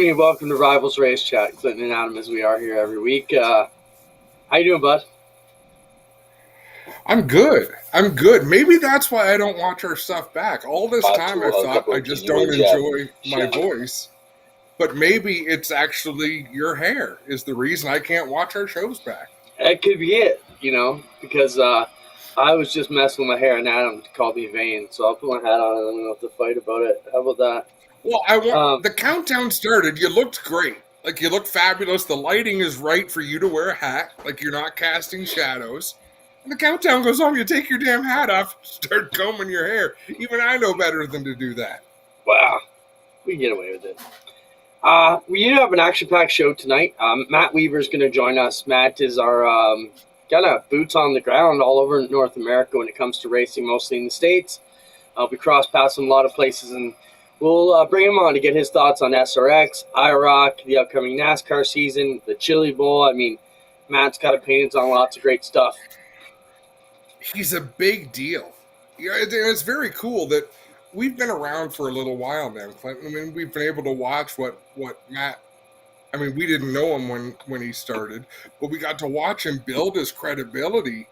evening and welcome to Rivalz Race Chat. Clinton and Adam as we are here every week. How you doing, bud? I'm good. Maybe that's why I don't watch our stuff back. All this time I thought I just don't enjoy my voice. But maybe it's actually your hair is the reason I can't watch our shows back. That could be it, because I was just messing with my hair and Adam called me vain. So I'll put my hat on and I'm going to have to fight about it. How about that? Well, the countdown started. You looked great. Like, you look fabulous. The lighting is right for you to wear a hat. Like, you're not casting shadows. And the countdown goes on. You take your damn hat off, start combing your hair. Even I know better than to do that. Wow. We can get away with it. We do have an action-packed show tonight. Matt Weaver's going to join us. Matt is our kind of boots on the ground all over North America when it comes to racing, mostly in the States. We cross paths in a lot of places, and we'll bring him on to get his thoughts on SRX, IRA, the upcoming NASCAR season, the Chili Bowl. I mean, Matt's got opinions on lots of great stuff. He's a big deal. It's very cool that we've been around for a little while now, Clinton. I mean, we've been able to watch what Matt. I mean, we didn't know him when he started, but we got to watch him build his credibility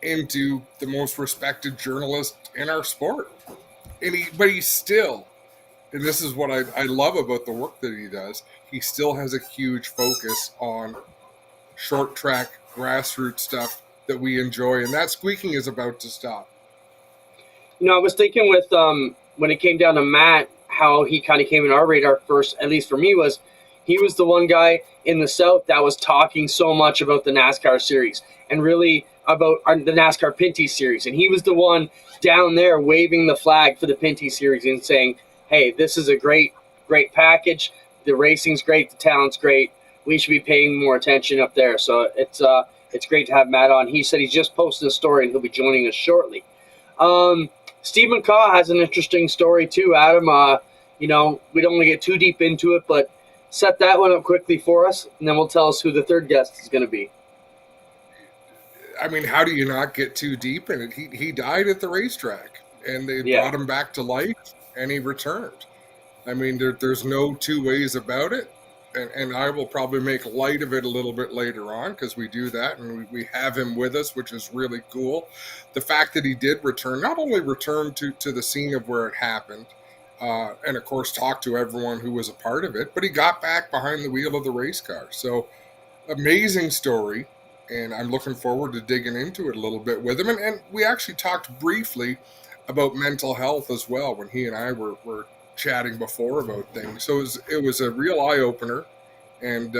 into the most respected journalist in our sport. But he's still, and this is what I love about the work that he does, he still has a huge focus on short track, grassroots stuff that we enjoy, and that squeaking is about to stop. I was thinking with when it came down to Matt, how he kind of came in our radar first, at least for me, was he was the one guy in the South that was talking so much about the NASCAR series and really about the NASCAR Pinty series. And he was the one down there waving the flag for the Pinty series and saying, hey, this is a great, great package. The racing's great. The talent's great. We should be paying more attention up there. So it's great to have Matt on. He said he's just posted a story and he'll be joining us shortly. Steve McCauley has an interesting story too, Adam. We don't want to get too deep into it, but set that one up quickly for us, and then we'll tell us who the third guest is going to be. I mean, how do you not get too deep in it? He died at the racetrack, and they brought him back to life, and he returned. I mean, there's no two ways about it, and I will probably make light of it a little bit later on because we do that, and we have him with us, which is really cool. The fact that he did return, not only return to the scene of where it happened, and of course talk to everyone who was a part of it, but he got back behind the wheel of the race car. So amazing story, and I'm looking forward to digging into it a little bit with him. And we actually talked briefly about mental health as well when he and I were chatting before about things. So it was a real eye-opener, and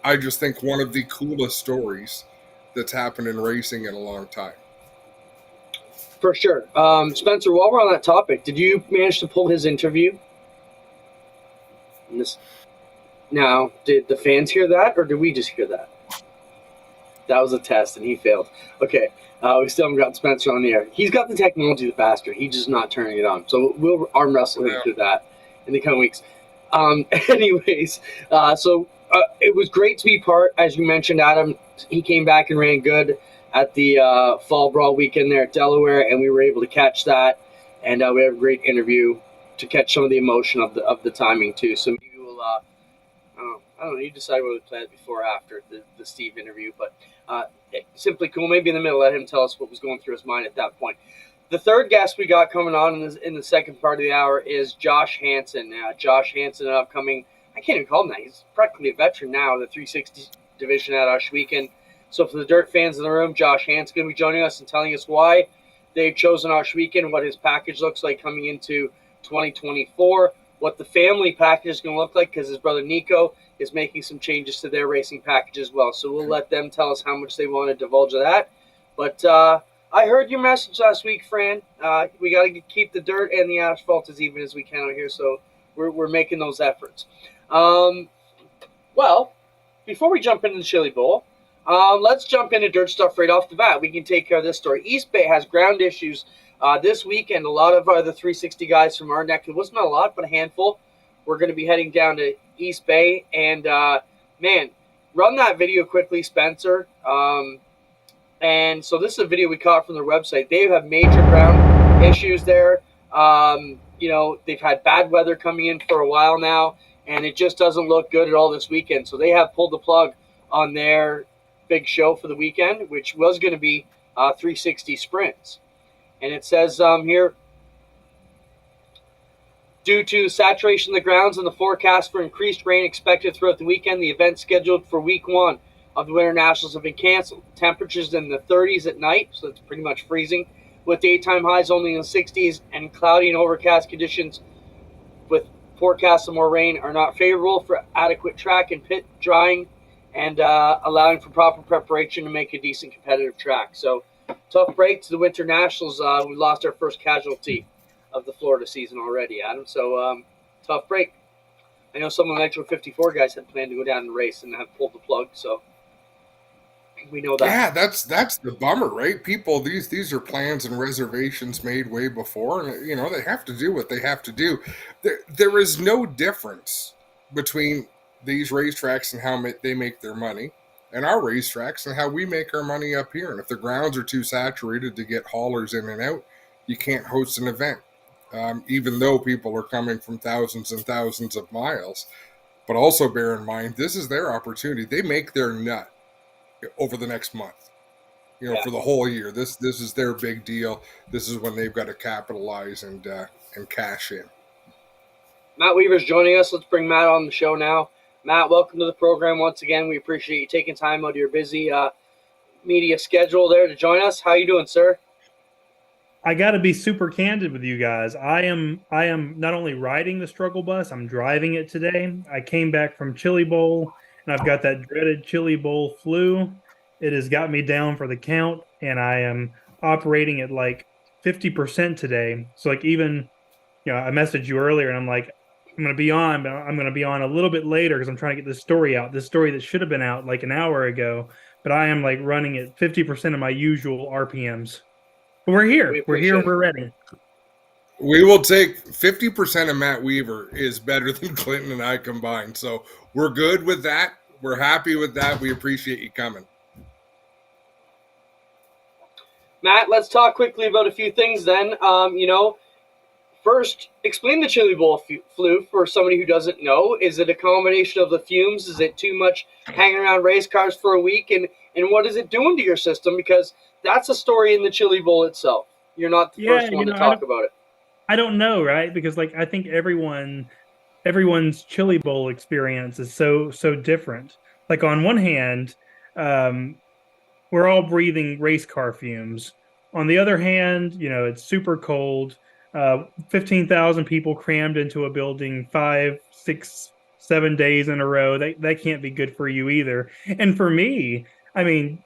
I just think one of the coolest stories that's happened in racing in a long time. For sure. Spencer, while we're on that topic, did you manage to pull his interview? Now, did the fans hear that, or did we just hear that? That was a test, and he failed. Okay, we still haven't got Spencer on the air. He's got the technology, the bastard. He's just not turning it on. So we'll arm wrestle him through that in the coming weeks. Anyways, so it was great to be part, as you mentioned, Adam. He came back and ran good at the Fall Brawl weekend there at Delaware, and we were able to catch that, and we had a great interview to catch some of the emotion of the timing too. So maybe we'll I don't know, you decide whether to play it before or after the Steve interview, but simply cool. Maybe in the middle, let him tell us what was going through his mind at that point. The third guest we got coming on in the second part of the hour is Josh Hansen. Josh Hansen, an upcoming, I can't even call him that, he's practically a veteran now of the 360 division at Oshweekend. So for the dirt fans in the room, Josh Hansen's going to be joining us and telling us why they've chosen Oshweekend, what his package looks like coming into 2024, what the family package is going to look like, because his brother Nico is making some changes to their racing package as well. So we'll let them tell us how much they want to divulge of that. But I heard your message last week, Fran. We got to keep the dirt and the asphalt as even as we can out here, so we're making those efforts. Well, before we jump into the Chili Bowl, let's jump into dirt stuff right off the bat. We can take care of this story. East Bay has ground issues this weekend. A lot of the 360 guys from our neck, it wasn't a lot, but a handful, we're going to be heading down to East Bay. And, man, run that video quickly, Spencer. And so this is a video we caught from their website. They have major ground issues there. They've had bad weather coming in for a while now, and it just doesn't look good at all this weekend. So they have pulled the plug on their big show for the weekend, which was going to be 360 sprints. And it says here, due to saturation of the grounds and the forecast for increased rain expected throughout the weekend, the event scheduled for week 1 of the Winter Nationals have been canceled. Temperatures in the 30s at night, so it's pretty much freezing, with daytime highs only in the 60s, and cloudy and overcast conditions with forecasts of more rain are not favorable for adequate track and pit drying and allowing for proper preparation to make a decent competitive track. So tough break to the Winter Nationals. We lost our first casualty of the Florida season already, Adam. So tough break. I know some of the Nitro 54 guys had planned to go down and race and have pulled the plug, so we know that. Yeah, that's the bummer, right? People, these are plans and reservations made way before, and they have to do what they have to do. There is no difference between these racetracks and how they make their money and our racetracks and how we make our money up here. And if the grounds are too saturated to get haulers in and out, you can't host an event, even though people are coming from thousands and thousands of miles. But also bear in mind, this is their opportunity. They make their nut over the next month, for the whole year. This is their big deal. This is when they've got to capitalize and cash in. Matt Weaver's joining us. Let's bring Matt on the show now. Matt, welcome to the program once again. We appreciate you taking time out of your busy media schedule there to join us. How you doing, sir? I got to be super candid with you guys. I am not only riding the struggle bus, I'm driving it today. I came back from Chili Bowl, and I've got that dreaded Chili Bowl flu. It has got me down for the count, and I am operating at like 50% today. So like even, I messaged you earlier, and I'm like, I'm going to be on, but I'm going to be on a little bit later because I'm trying to get this story out. This story that should have been out like an hour ago, but I am like running at 50% of my usual RPMs. But we're here. We're here. We're ready. We will take 50% of Matt Weaver is better than Clinton and I combined. So we're good with that. We're happy with that. We appreciate you coming. Matt, let's talk quickly about a few things then. First, explain the Chili Bowl flu for somebody who doesn't know. Is it a combination of the fumes? Is it too much hanging around race cars for a week? And what is it doing to your system? Because that's a story in the Chili Bowl itself. You're not the first one to talk about it. I don't know, right? Because I think everyone's Chili Bowl experience is so different. Like on one hand, we're all breathing race car fumes. On the other hand, it's super cold. 15,000 people crammed into a building 5, 6, 7 days in a row. That can't be good for you either. And for me, I mean,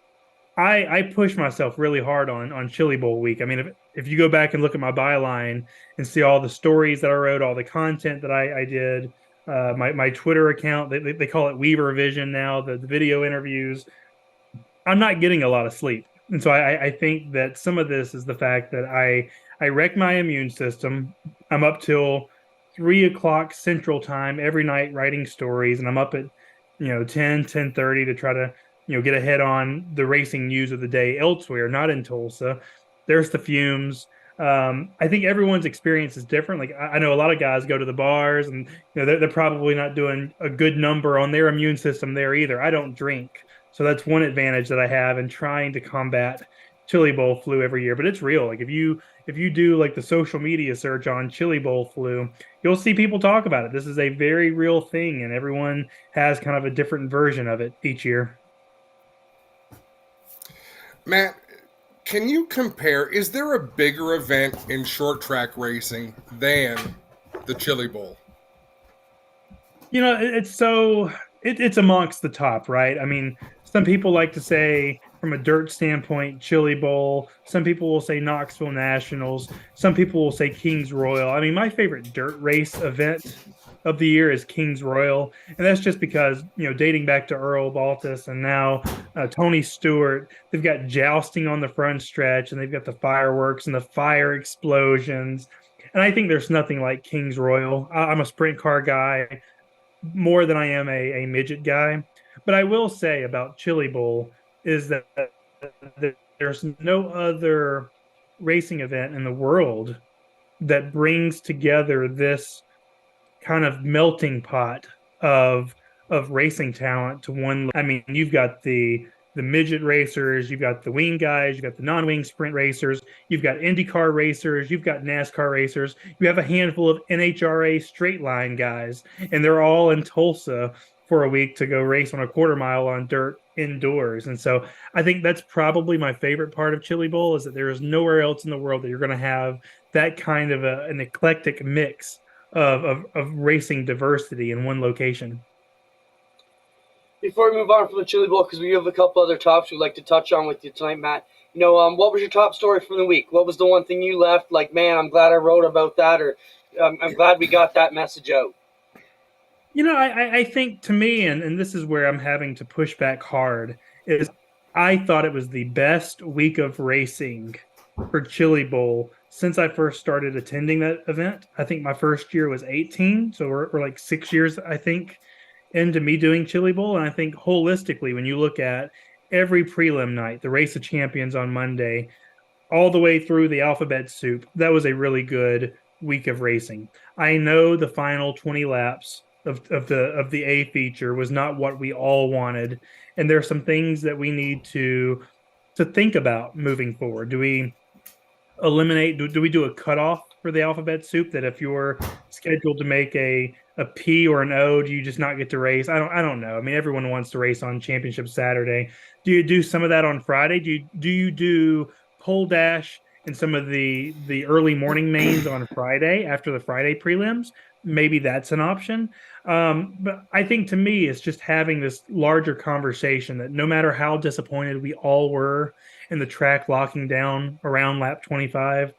I push myself really hard on Chili Bowl week. I mean, if you go back and look at my byline and see all the stories that I wrote, all the content that I did, my Twitter account, they call it Weaver Vision now, the video interviews, I'm not getting a lot of sleep. And so I think that some of this is the fact that I wreck my immune system. I'm up till 3:00 Central Time every night writing stories, and I'm up at 10:30 to try to get ahead on the racing news of the day elsewhere, not in Tulsa. There's the fumes. I think everyone's experience is different. Like I know a lot of guys go to the bars, and they're probably not doing a good number on their immune system there either. I don't drink, so that's one advantage that I have in trying to combat Chili Bowl flu every year. But it's real. Like if you do like the social media search on Chili Bowl flu, you'll see people talk about it. This is a very real thing, and everyone has kind of a different version of it each year. Matt, can you compare, is there a bigger event in short track racing than the Chili Bowl? It's amongst the top, right? I mean, some people like to say from a dirt standpoint, Chili Bowl. Some people will say Knoxville Nationals. Some people will say Kings Royal. I mean, my favorite dirt race event of the year is Kings Royal, and that's just because dating back to Earl Baltus and now Tony Stewart, they've got jousting on the front stretch, and they've got the fireworks and the fire explosions, and I think there's nothing like Kings Royal. I'm a sprint car guy more than I am a midget guy, but I will say about Chili Bowl is that there's no other racing event in the world that brings together this kind of melting pot of racing talent to one. I mean, you've got the midget racers, you've got the wing guys, you've got the non-wing sprint racers, you've got IndyCar racers, you've got NASCAR racers, you have a handful of NHRA straight line guys, and they're all in Tulsa for a week to go race on a quarter mile on dirt indoors. And so I think that's probably my favorite part of Chili Bowl, is that there is nowhere else in the world that you're going to have that kind of an eclectic mix of racing diversity in one location. Before we move on from the Chili Bowl, because we have a couple other topics we'd like to touch on with you tonight, Matt. What was your top story from the week? What was the one thing you left like, man, I'm glad I wrote about that, or I'm glad we got that message out? I think, to me, and this is where I'm having to push back hard, is I thought it was the best week of racing for Chili Bowl since I first started attending that event. I think my first year was 18, so we're like 6 years, I think, into me doing Chili Bowl. And I think holistically, when you look at every prelim night, the Race of Champions on Monday, all the way through the alphabet soup, that was a really good week of racing. I know the final 20 laps of the A feature was not what we all wanted, and there are some things that we need to think about moving forward. Do we eliminate? Do we do a cutoff for the alphabet soup, that if you're scheduled to make a P or an O, do you just not get to race? I don't know. I mean, everyone wants to race on Championship Saturday. Do you do some of that on Friday? Do you do pole dash and some of the early morning mains on Friday after the Friday prelims? Maybe that's an option. But I think, to me, it's just having this larger conversation that no matter how disappointed we all were in the track locking down around lap 25,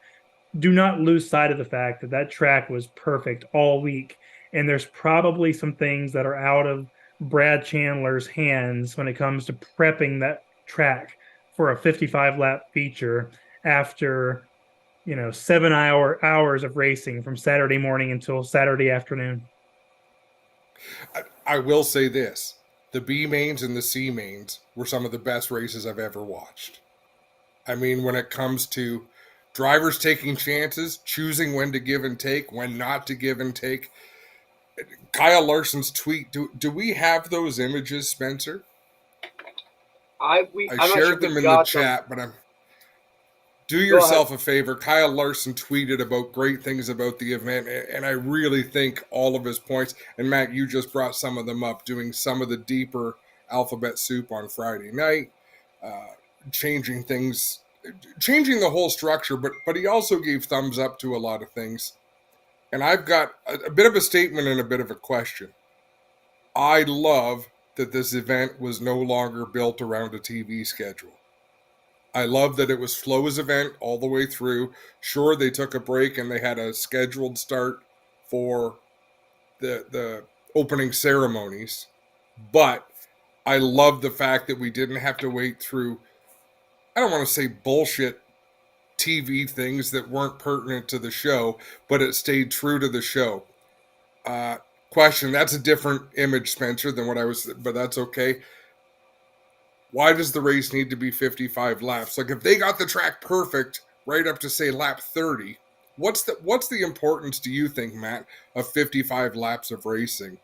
do not lose sight of the fact that that track was perfect all week. And there's probably some things that are out of Brad Chandler's hands when it comes to prepping that track for a 55 lap feature after 7 hours of racing from Saturday morning until Saturday afternoon. I will say this: the B mains and the C mains were some of the best races I've ever watched. I mean, when it comes to drivers taking chances, choosing when to give and take, when not to give and take. Kyle Larson's tweet, do we have those images, Spencer? I shared them in the chat, but do yourself a favor. Kyle Larson tweeted about great things about the event, and I really think all of his points, and Matt, you just brought some of them up, doing some of the deeper alphabet soup on Friday night, changing things, changing the whole structure, but he also gave thumbs up to a lot of things. And I've got a bit of a statement and a bit of a question. I love that this event was no longer built around a TV schedule. I love that it was Flo's event all the way through. Sure, they took a break and they had a scheduled start for the opening ceremonies. But I love the fact that we didn't have to wait through, I don't want to say bullshit TV things that weren't pertinent to the show, but it stayed true to the show. Question, that's a different image, Spencer, than what I was, but that's okay. Why does the race need to be 55 laps? Like, if they got the track perfect right up to, say, lap 30, what's the importance, do you think, Matt, of 55 laps of racing?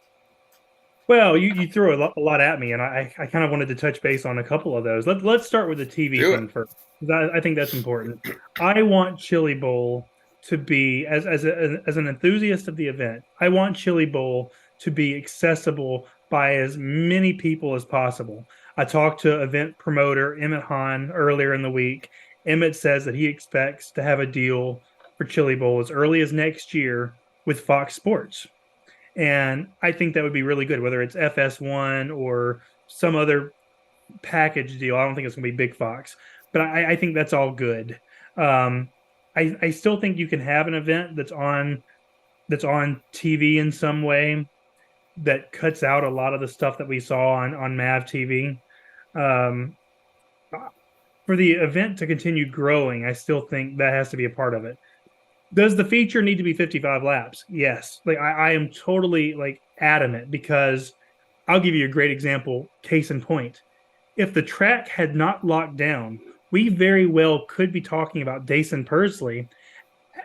Well, you threw a lot at me, and I kind of wanted to touch base on a couple of those. Let's start with the TV thing first. I think that's important. I want Chili Bowl to be, as an enthusiast of the event, I want Chili Bowl to be accessible by as many people as possible. I talked to event promoter Emmett Hahn earlier in the week. Emmett says that he expects to have a deal for Chili Bowl as early as next year with Fox Sports. And I think that would be really good, whether it's FS1 or some other package deal. I don't think it's going to be Big Fox, but I think that's all good. I still think you can have an event that's on TV in some way that cuts out a lot of the stuff that we saw on MAV TV. For the event to continue growing, I still think that has to be a part of it. Does the feature need to be 55 laps? Yes. Like I am totally adamant, because I'll give you a great example, case in point. If the track had not locked down, we very well could be talking about Dason Pursley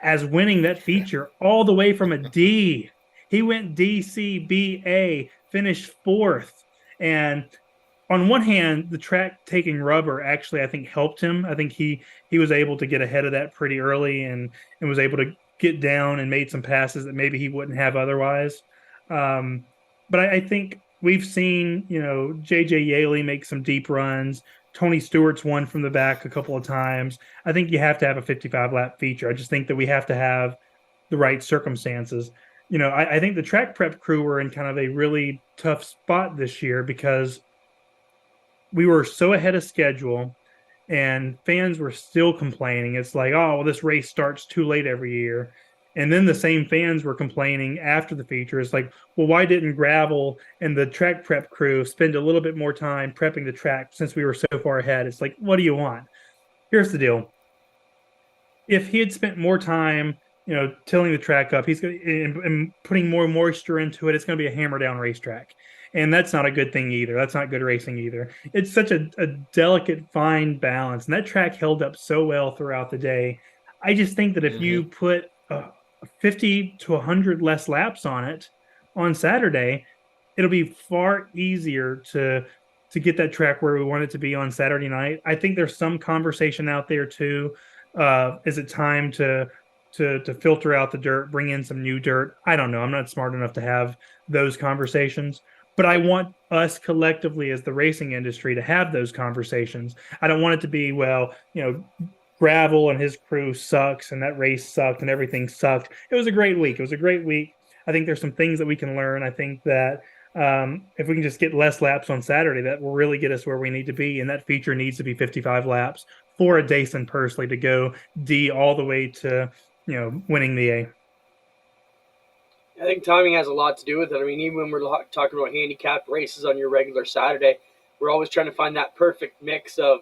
as winning that feature all the way from a D. He went DCBA, finished 4th. And on one hand, the track taking rubber actually, I think, helped him. I think he was able to get ahead of that pretty early and was able to get down and made some passes that maybe he wouldn't have otherwise. But I think we've seen, J.J. Yaley make some deep runs. Tony Stewart's won from the back a couple of times. I think you have to have a 55-lap feature. I just think that we have to have the right circumstances. I think the track prep crew were in kind of a really tough spot this year because we were so ahead of schedule and fans were still complaining. It's like, oh, well, this race starts too late every year. And then the same fans were complaining after the feature. It's like, well, why didn't Gravel and the track prep crew spend a little bit more time prepping the track since we were so far ahead? It's like, what do you want? Here's the deal. If he had spent more time, tilling the track up, he's going and putting more moisture into it, it's going to be a hammer down racetrack. And that's not a good thing either. That's not good racing either. It's such a delicate, fine balance. And that track held up so well throughout the day. I just think that if you put 50 to 100 less laps on it on Saturday, it'll be far easier to get that track where we want it to be on Saturday night. I think there's some conversation out there too. Is it time to filter out the dirt, bring in some new dirt? I don't know. I'm not smart enough to have those conversations. But I want us collectively as the racing industry to have those conversations. I don't want it to be, Gravel and his crew sucks and that race sucked and everything sucked. It was a great week. I think there's some things that we can learn. I think that if we can just get less laps on Saturday, that will really get us where we need to be. And that feature needs to be 55 laps for a Dason Pursley to go D all the way to, winning the A. I think timing has a lot to do with it. I mean, even when we're talking about handicapped races on your regular Saturday, we're always trying to find that perfect mix of,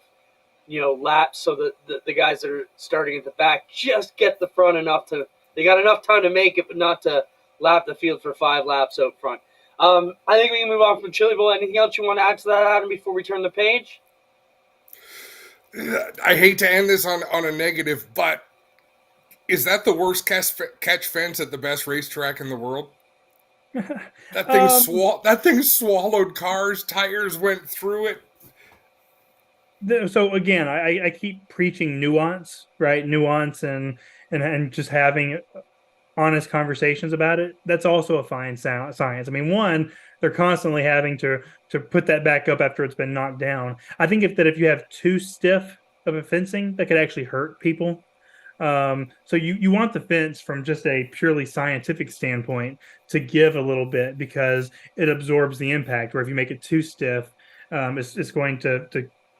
laps so that the guys that are starting at the back just get the front enough they got enough time to make it, but not to lap the field for 5 laps out front. I think we can move on from Chili Bowl. Anything else you want to add to that, Adam, before we turn the page? I hate to end this on a negative, but is that the worst catch fence at the best racetrack in the world? That thing swallowed cars. Tires went through it. So again, I keep preaching nuance, right? Nuance and just having honest conversations about it. That's also a fine science. I mean, one, they're constantly having to put that back up after it's been knocked down. I think if you have too stiff of a fencing, that could actually hurt people. So you want the fence from just a purely scientific standpoint to give a little bit because it absorbs the impact. Where if you make it too stiff, it's going to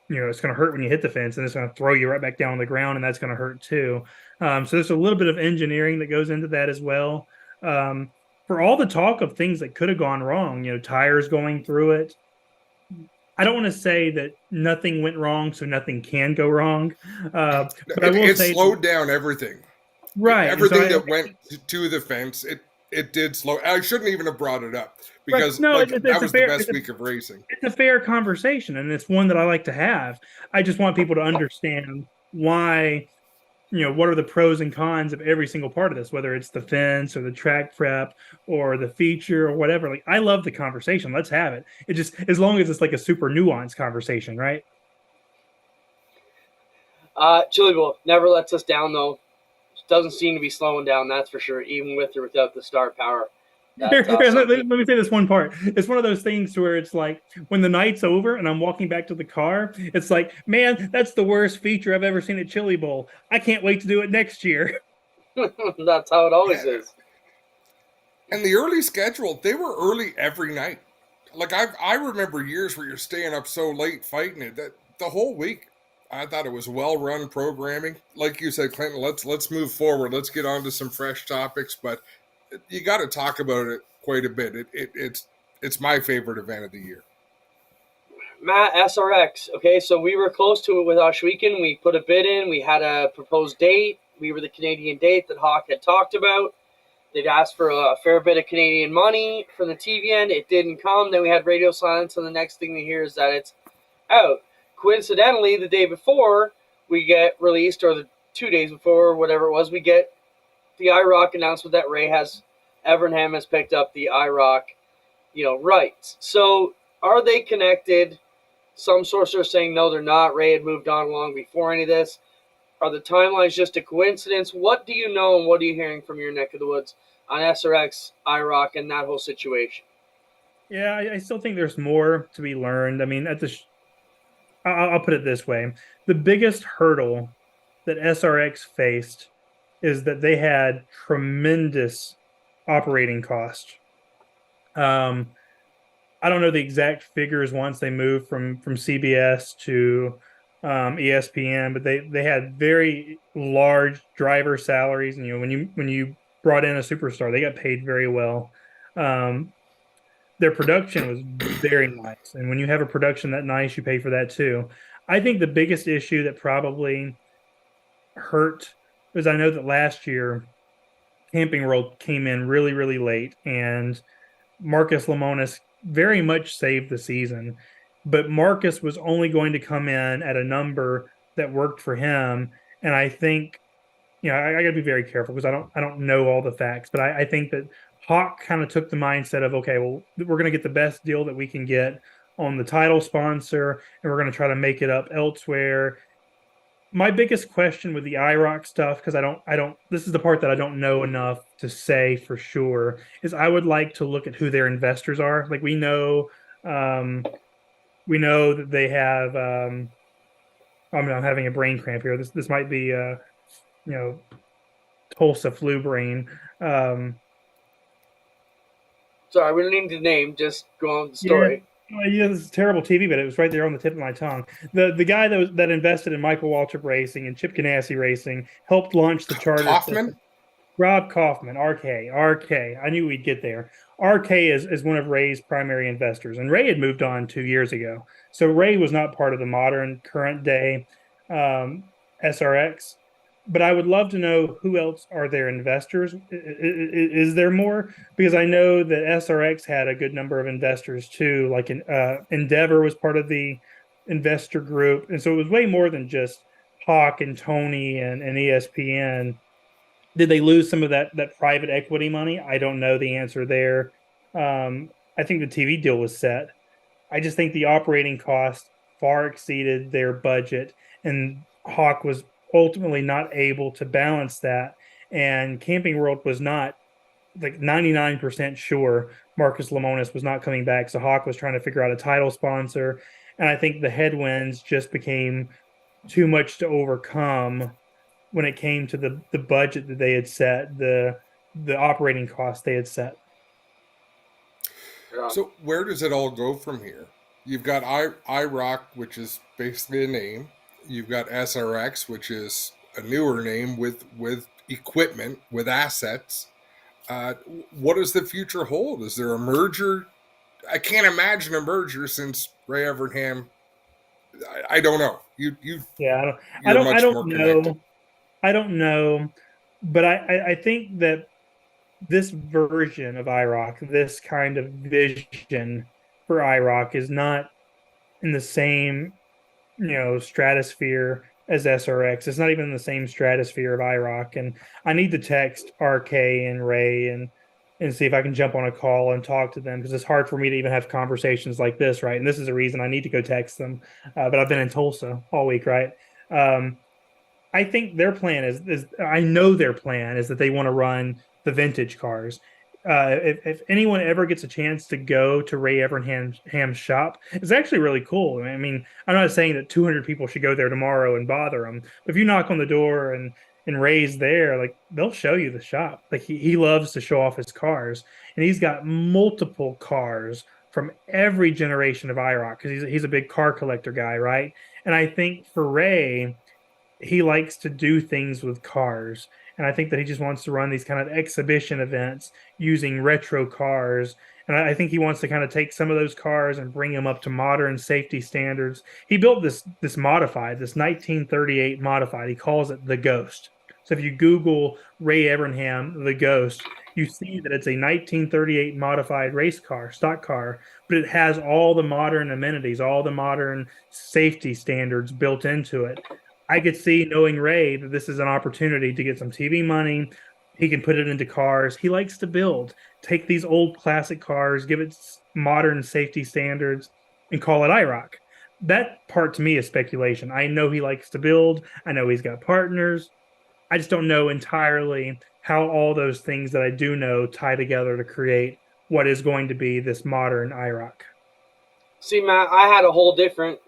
it's going to hurt when you hit the fence, and it's going to throw you right back down on the ground, and that's going to hurt too. So there's a little bit of engineering that goes into that as well. For all the talk of things that could have gone wrong, tires going through it, I don't want to say that nothing went wrong, so nothing can go wrong. But I will say slowed down everything. Right. Everything that went to the fence, it did slow. I shouldn't even have brought it up because that was the best week of racing. It's a fair conversation, and it's one that I like to have. I just want people to understand why, what are the pros and cons of every single part of this, whether it's the fence or the track prep or the feature or whatever. Like, I love the conversation. Let's have it. It just, as long as it's like a super nuanced conversation, right? Chili Bowl never lets us down, though. Doesn't seem to be slowing down, that's for sure, even with or without the star power. Let me say this one part. It's one of those things where it's like when the night's over and I'm walking back to the car, it's like, man, that's the worst feature I've ever seen at Chili Bowl. I can't wait to do it next year. That's how it always is. And the early schedule, they were early every night. Like I remember years where you're staying up so late fighting it that the whole week. I thought it was well-run programming. Like you said, Clinton, let's move forward. Let's get on to some fresh topics, but you got to talk about it quite a bit. It's my favorite event of the year. Matt, SRX. Okay, so we were close to it with Oshweekend. We put a bid in. We had a proposed date. We were the Canadian date that Hawk had talked about. They'd asked for a fair bit of Canadian money from the TV end. It didn't come. Then we had radio silence, and the next thing we hear is that it's out. Coincidentally, the day before we get released, or the 2 days before, whatever it was, we get the IROC announcement that Ray has Evernham has picked up the IROC, rights. So are they connected? Some sources are saying no, they're not. Ray had moved on long before any of this. Are the timelines just a coincidence? What do you know and what are you hearing from your neck of the woods on SRX, IROC, and that whole situation? Yeah, I still think there's more to be learned. I mean, I'll put it this way: the biggest hurdle that SRX faced is that they had tremendous operating cost. I don't know the exact figures once they moved from CBS to ESPN, but they had very large driver salaries, and when you brought in a superstar, they got paid very well. Um, their production was very nice, and when you have a production that nice, you pay for that too. I think the biggest issue that probably hurt is I know that last year Camping World came in really, really late, and Marcus Lemonis very much saved the season. But Marcus was only going to come in at a number that worked for him. And I think, I got to be very careful because I don't know all the facts, but I think that Hawk kind of took the mindset of, okay, well, we're going to get the best deal that we can get on the title sponsor, and we're going to try to make it up elsewhere. My biggest question with the IROC stuff, because this is the part that I don't know enough to say for sure, is I would like to look at who their investors are. Like we know that they have. I'm having a brain cramp here. This might be Tulsa flu brain. Sorry, we don't need to name. Just go on with the story. Yeah, this is terrible TV, but it was right there on the tip of my tongue. The guy that invested in Michael Waltrip Racing and Chip Ganassi Racing helped launch the charter. Kaufman? Rob Kaufman, RK. I knew we'd get there. RK is one of Ray's primary investors, and Ray had moved on 2 years ago. So Ray was not part of the modern, current day SRX. But I would love to know who else are their investors. Is there more? Because I know that SRX had a good number of investors too. Like Endeavor was part of the investor group, and so it was way more than just Hawk and Tony and ESPN. Did they lose some of that private equity money? I don't know the answer there. I think the TV deal was set. I just think the operating cost far exceeded their budget, and Hawk was ultimately not able to balance that. And Camping World was not, like, 99% sure Marcus Lemonis was not coming back. So Hawk was trying to figure out a title sponsor. And I think the headwinds just became too much to overcome when it came to the budget that they had set, the operating costs they had set. So where does it all go from here? You've got IROC, which is basically a name. You've got SRX, which is a newer name with equipment, with assets. What does the future hold? Is there a merger? I can't imagine a merger since Ray Evernham. I don't know. I don't know. I don't know, but I think that this version of IROC, this kind of vision for IROC, is not in the same stratosphere as SRX. It's not even in the same stratosphere of IROC. And I need to text RK and Ray and see if I can jump on a call and talk to them, because it's hard for me to even have conversations like this, right? And this is a reason I need to go text them. But I've been in Tulsa all week, right? I think their plan is I know their plan is that they want to run the vintage cars. If anyone ever gets a chance to go to Ray Evernham's shop, it's actually really cool. I mean, I'm not saying that 200 people should go there tomorrow and bother him, but if you knock on the door and Ray's there, like, they'll show you the shop. Like, he loves to show off his cars, and he's got multiple cars from every generation of IROC because he's a big car collector guy, right? And I think for Ray, he likes to do things with cars. And I think that he just wants to run these kind of exhibition events using retro cars. And I think he wants to kind of take some of those cars and bring them up to modern safety standards. He built this 1938 modified. He calls it the Ghost. So if you Google Ray Evernham, the Ghost, you see that it's a 1938 modified race car, stock car, but it has all the modern amenities, all the modern safety standards built into it. I could see, knowing Ray, that this is an opportunity to get some TV money, He can put it into cars. He likes to build. Take these old classic cars, give it modern safety standards, and call it IROC. That part to me is speculation. I know he likes to build. I know he's got partners. I just don't know entirely how all those things that I do know tie together to create what is going to be this modern IROC. See, Matt, I had a whole different,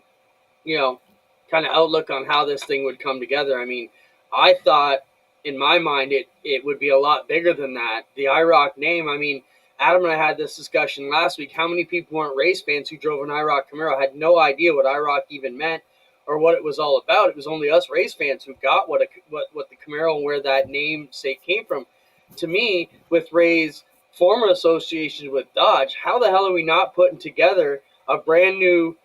kind of outlook on how this thing would come together. I mean, I thought in my mind it would be a lot bigger than that. The IROC name, I mean, Adam and I had this discussion last week. How many people weren't race fans who drove an IROC Camaro, had no idea what IROC even meant or what it was all about? It was only us race fans who got what the Camaro and where that namesake came from. To me, with Ray's former association with Dodge, how the hell are we not putting together a brand new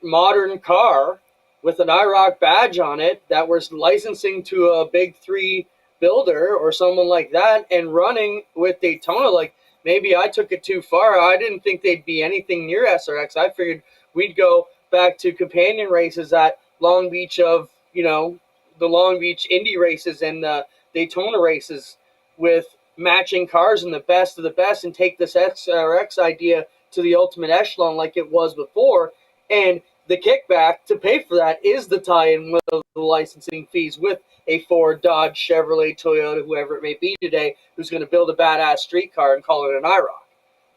modern car with an IROC badge on it that we're licensing to a big three builder or someone like that and running with Daytona? Like, maybe I took it too far. I didn't think they'd be anything near SRX. I figured we'd go back to companion races at Long Beach of, the Long Beach Indy races and the Daytona races with matching cars and the best of the best, and take this SRX idea to the ultimate echelon like it was before. And the kickback to pay for that is the tie-in with the licensing fees with a Ford, Dodge, Chevrolet, Toyota, whoever it may be today, who's going to build a badass street car and call it an IROC.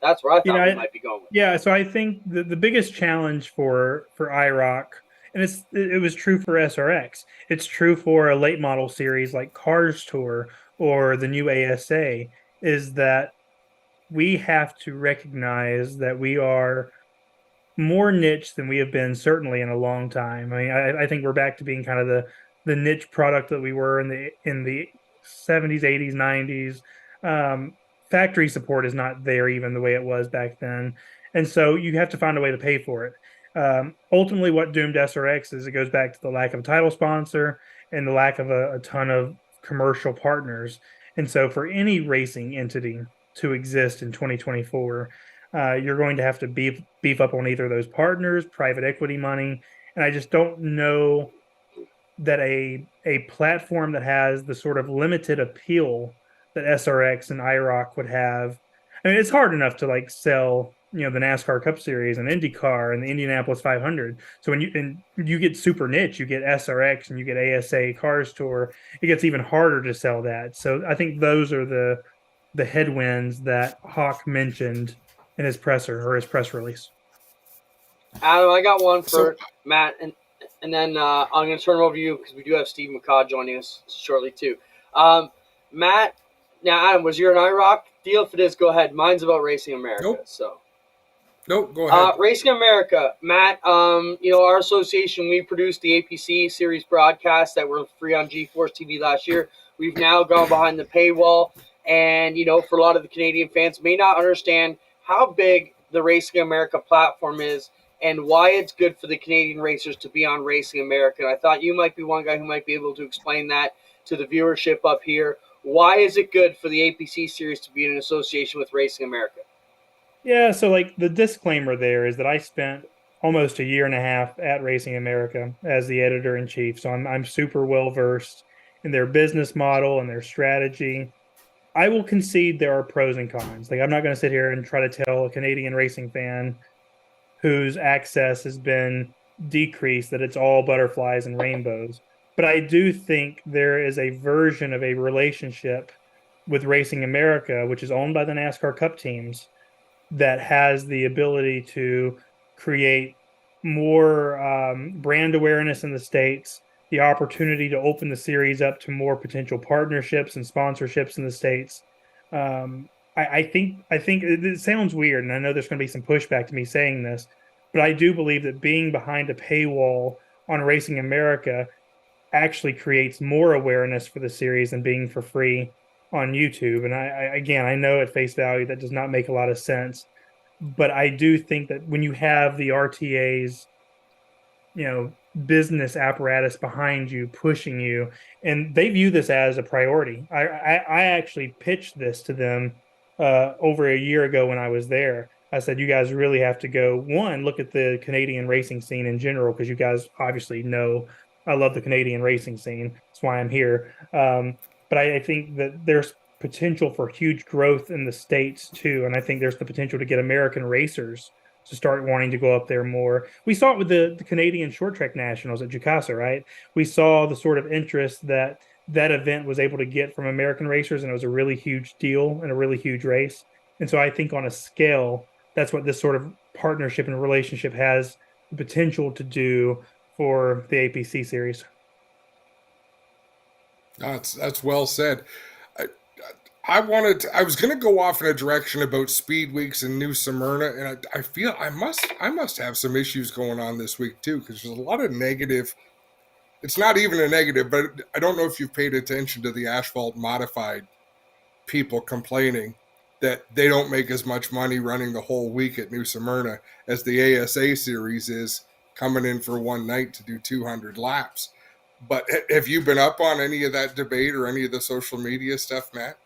That's where I thought we might be going with. Yeah, so I think the biggest challenge for IROC, and it was true for SRX, it's true for a late model series like Cars Tour or the new ASA, is that we have to recognize that we are more niche than we have been certainly in a long time. I mean, I think we're back to being kind of the niche product that we were in the 70s, 80s, 90s. Factory support is not there even the way it was back then, and so you have to find a way to pay for it. Ultimately, what doomed SRX is it goes back to the lack of a title sponsor and the lack of a ton of commercial partners. And so, for any racing entity to exist in 2024, you're going to have to beef up on either those partners, private equity money, and I just don't know that a platform that has the sort of limited appeal that SRX and IROC would have. I mean, it's hard enough to sell, the NASCAR Cup Series and IndyCar and the Indianapolis 500. So when you get super niche, you get SRX and you get ASA Cars Tour, it gets even harder to sell that. So I think those are the headwinds that Hawk mentioned in his press release. Adam, I got one for Matt, and then I'm going to turn it over to you because we do have Steve McCaw joining us shortly too. Matt, now Adam, was your an IROC deal? If it is, go ahead. Mine's about Racing America. Nope. So. Nope, go ahead. Racing America, Matt, our association, we produced the APC series broadcasts that were free on GeForce TV last year. We've now gone behind the paywall, and, for a lot of the Canadian fans may not understand how big the Racing America platform is and why it's good for the Canadian racers to be on Racing America. And I thought you might be one guy who might be able to explain that to the viewership up here. Why is it good for the APC series to be in an association with Racing America? Yeah, so the disclaimer there is that I spent almost a year and a half at Racing America as the editor-in-chief, so I'm super well-versed in their business model and their strategy. I will concede there are pros and cons. I'm not going to sit here and try to tell a Canadian racing fan whose access has been decreased that it's all butterflies and rainbows. But I do think there is a version of a relationship with Racing America, which is owned by the NASCAR Cup teams, that has the ability to create more brand awareness in the States, the opportunity to open the series up to more potential partnerships and sponsorships in the States. I think it sounds weird, and I know there's going to be some pushback to me saying this, but I do believe that being behind a paywall on Racing America actually creates more awareness for the series than being for free on YouTube. And I know at face value that does not make a lot of sense, but I do think that when you have the RTA's, business apparatus behind you, pushing you, and they view this as a priority. I actually pitched this to them over a year ago when I was there. I said, you guys really have to go, one, look at the Canadian racing scene in general, because you guys obviously know I love the Canadian racing scene. That's why I'm here. But I think that there's potential for huge growth in the States too. And I think there's the potential to get American racers to start wanting to go up there more. We saw it with the Canadian short track nationals at Jukasa, right? We saw the sort of interest that event was able to get from American racers, and it was a really huge deal and a really huge race. And so I think on a scale, that's what this sort of partnership and relationship has the potential to do for the APC series. That's well said. I was going to go off in a direction about speed weeks in New Smyrna, and I feel I must have some issues going on this week too, because there's a lot of negative. It's not even a negative, but I don't know if you've paid attention to the asphalt modified people complaining that they don't make as much money running the whole week at New Smyrna as the ASA series is coming in for one night to do 200 laps. But have you been up on any of that debate or any of the social media stuff, Matt?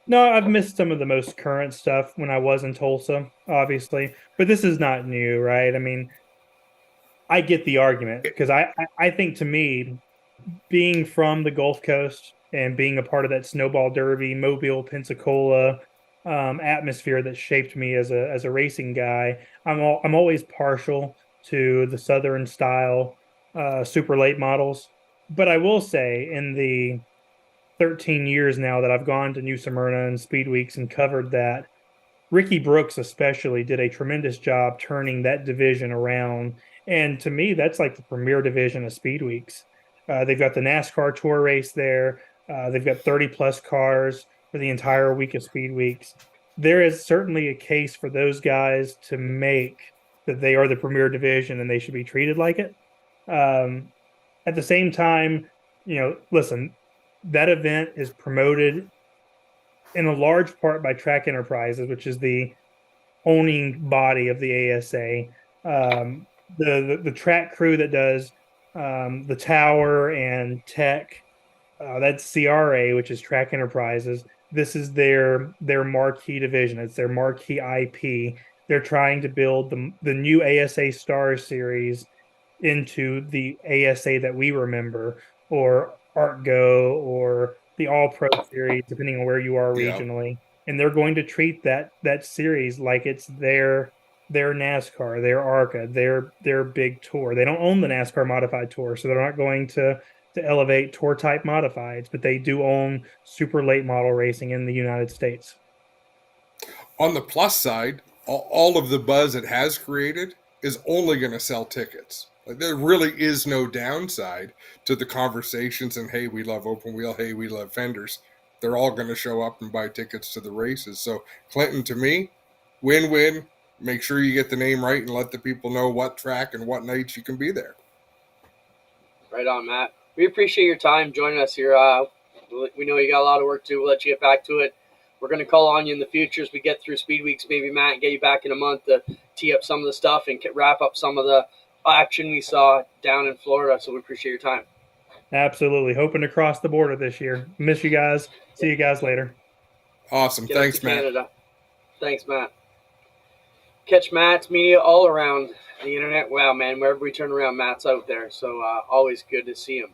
No, I've missed some of the most current stuff when I was in Tulsa, obviously, but this is not new, right? I mean, I get the argument because I think, to me, being from the Gulf Coast and being a part of that snowball derby, Mobile, Pensacola atmosphere that shaped me as a racing guy, I'm always partial to the Southern style super late models. But I will say, in the 13 years now that I've gone to New Smyrna and Speed Weeks and covered that, Ricky Brooks especially did a tremendous job turning that division around. And to me, that's like the premier division of Speed Weeks. They've got the NASCAR Tour race there. They've got 30-plus cars for the entire week of Speed Weeks. There is certainly a case for those guys to make that they are the premier division and they should be treated like it. At the same time, listen, that event is promoted in a large part by Track Enterprises, which is the owning body of the ASA. The track crew that does the tower and tech, that's CRA, which is Track Enterprises. This is their marquee division. It's their marquee IP. They're trying to build the new ASA Stars series into the ASA that we remember, or ArtGo, or the All Pro series, depending on where you are regionally. Yeah. And they're going to treat that series like it's their NASCAR, their ARCA, their big tour. They don't own the NASCAR modified tour, so they're not going to elevate tour type modifieds, but they do own super late model racing in the United States. On the plus side, all of the buzz it has created is only going to sell tickets. Like, there really is no downside to the conversations and, hey, we love open wheel, hey, we love fenders. They're all going to show up and buy tickets to the races. So Clinton, to me, win-win. Make sure you get the name right and let the people know what track and what nights you can be there. Right on, Matt. We appreciate your time joining us here. We know you got a lot of work to do. We'll let you get back to it. We're going to call on you in the future as we get through Speed Weeks, maybe, Matt, and get you back in a month to tee up some of the stuff and wrap up some of the action we saw down in Florida. So we appreciate your time. Absolutely. Hoping to cross the border this year. Miss you guys. See you guys later. Awesome. Thanks, Matt. Canada. Thanks, Matt. Catch Matt's media all around the internet. Wow, man, wherever we turn around, Matt's out there. So always good to see him.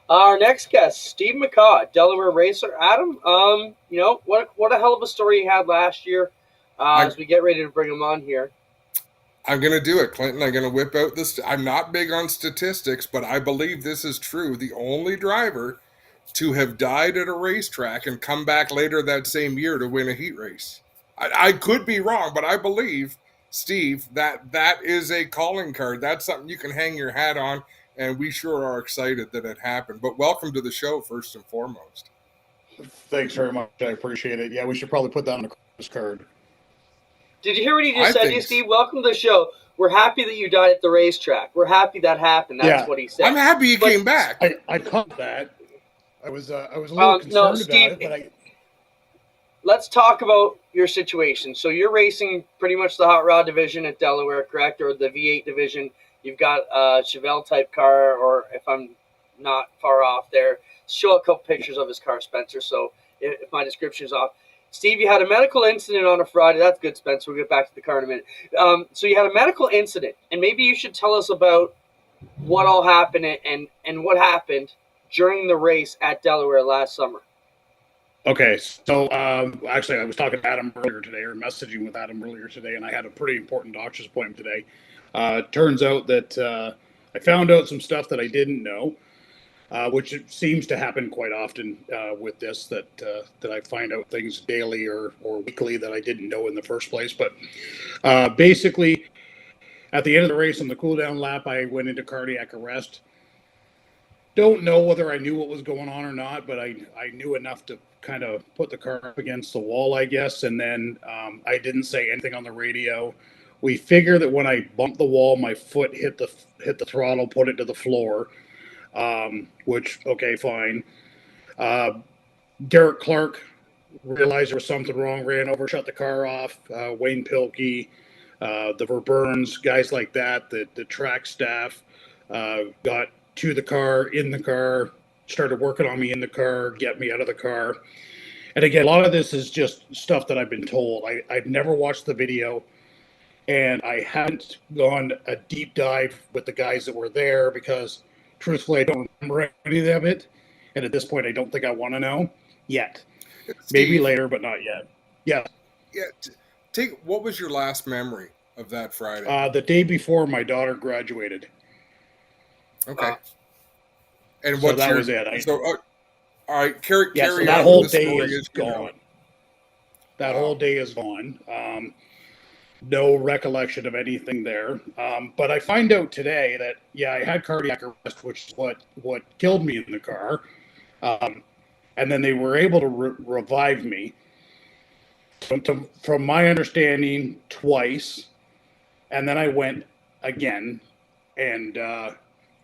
Our next guest, Steve McCaw, Delaware racer. Adam, what a hell of a story he had last year. As we get ready to bring him on here. I'm going to do it, Clinton. I'm going to whip out this. I'm not big on statistics, but I believe this is true. The only driver to have died at a racetrack and come back later that same year to win a heat race. I could be wrong, but I believe, Steve, that is a calling card. That's something you can hang your hat on, and we sure are excited that it happened. But welcome to the show, first and foremost. Thanks very much. I appreciate it. Yeah, we should probably put that on a Christmas card. Did you hear what he just said to you, Steve? Welcome to the show. We're happy that you died at the racetrack. We're happy that happened. That's what he said. I'm happy you came back. I caught that. I was a little concerned Steve, about it, but let's talk about your situation. So you're racing pretty much the hot rod division at Delaware, correct? Or the V8 division. You've got a Chevelle type car, or if I'm not far off there, show a couple pictures of his car, Spencer. So if my description is off. Steve, you had a medical incident on a Friday. That's good, Spencer. We'll get back to the car in a minute. So you had a medical incident, and maybe you should tell us about what all happened and what happened during the race at Delaware last summer. Okay, so actually, I was talking to Adam earlier today, or messaging with Adam earlier today, and I had a pretty important doctor's appointment today. Turns out that I found out some stuff that I didn't know, which it seems to happen quite often with this. That I find out things daily or weekly that I didn't know in the first place. But basically, at the end of the race on the cool down lap, I went into cardiac arrest. Don't know whether I knew what was going on or not, but I knew enough to kind of put the car up against the wall, I guess. And then I didn't say anything on the radio. We figure that when I bumped the wall, my foot hit the throttle, put it to the floor. Which okay, fine. Derek Clark realized there was something wrong, ran over, shut the car off. Wayne Pilkey, the Verburns, guys like that, the track staff got to the car, in the car, started working on me in the car, get me out of the car. And again, a lot of this is just stuff that I've been told. I've never watched the video, and I haven't gone a deep dive with the guys that were there because, truthfully, I don't remember any of it. And at this point, I don't think I want to know yet. Steve, maybe later, but not yet. Yeah. Yeah. What was your last memory of that Friday? The day before my daughter graduated. Okay. And so that was it. All right, carry so that whole day is gone. That whole day is gone. No recollection of anything there. But I find out today that, I had cardiac arrest, which is what killed me in the car. And then they were able to revive me. From my understanding, twice. And then I went again. And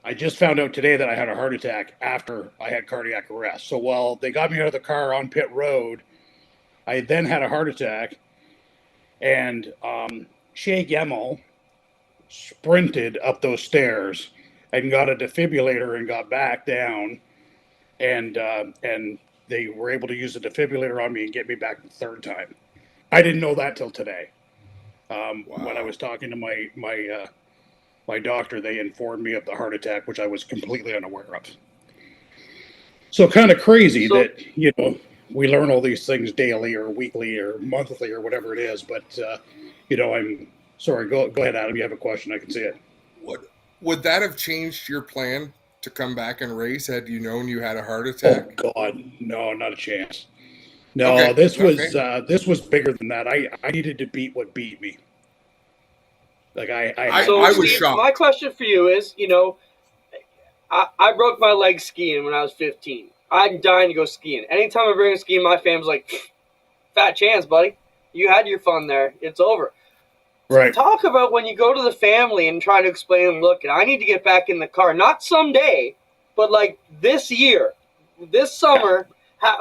I just found out today that I had a heart attack after I had cardiac arrest. So while they got me out of the car on pit road, I then had a heart attack. And Shea Gemmel sprinted up those stairs and got a defibrillator and got back down. And they were able to use the defibrillator on me and get me back the third time. I didn't know that till today. When I was talking to my doctor, they informed me of the heart attack, which I was completely unaware of. So kind of crazy that, we learn all these things daily or weekly or monthly or whatever it is. But, I'm sorry. Go ahead, Adam. You have a question. I can see it. Would that have changed your plan to come back and race had you known you had a heart attack? Oh, God. No, not a chance. No, okay. This was bigger than that. I needed to beat what beat me. Like I was shocked. My question for you is, I broke my leg skiing when I was 15. I'm dying to go skiing. Anytime I bring a ski, my family's like, fat chance, buddy. You had your fun there. It's over. Right. So talk about when you go to the family and try to explain, look, I need to get back in the car. Not someday, but like this year, this summer.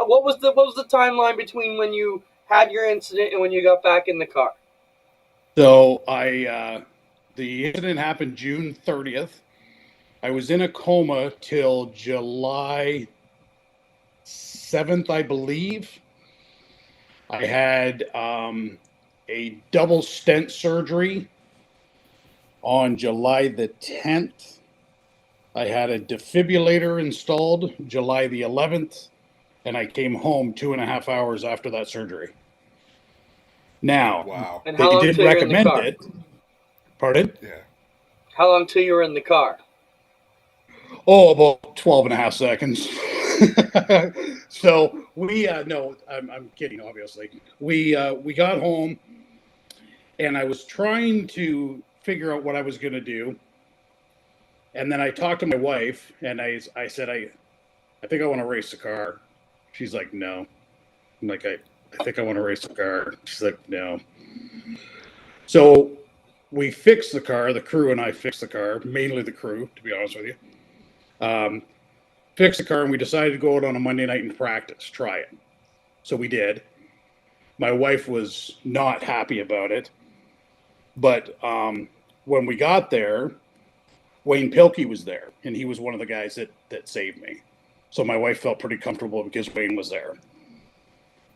What was the timeline between when you had your incident and when you got back in the car? So the incident happened June 30th. I was in a coma till July 7th, I believe. I had a double stent surgery on July the 10th. I had a defibrillator installed July the 11th, and I came home 2.5 hours after that surgery. Now, and they did recommend it. Pardon? Yeah. How long till you were in the car? Oh, about 12.5 seconds. So I'm kidding, obviously. We got home, and I was trying to figure out what I was going to do. And then I talked to my wife, and I said, I think I want to race the car. She's like, no. I'm like, I think I want to race the car. She's like, no. So we fixed the car. The crew and I fixed the car, mainly the crew, to be honest with you. Fixed the car, and we decided to go out on a Monday night and practice, try it. So we did. My wife was not happy about it. But when we got there, Wayne Pilkey was there, and he was one of the guys that saved me. So my wife felt pretty comfortable because Wayne was there.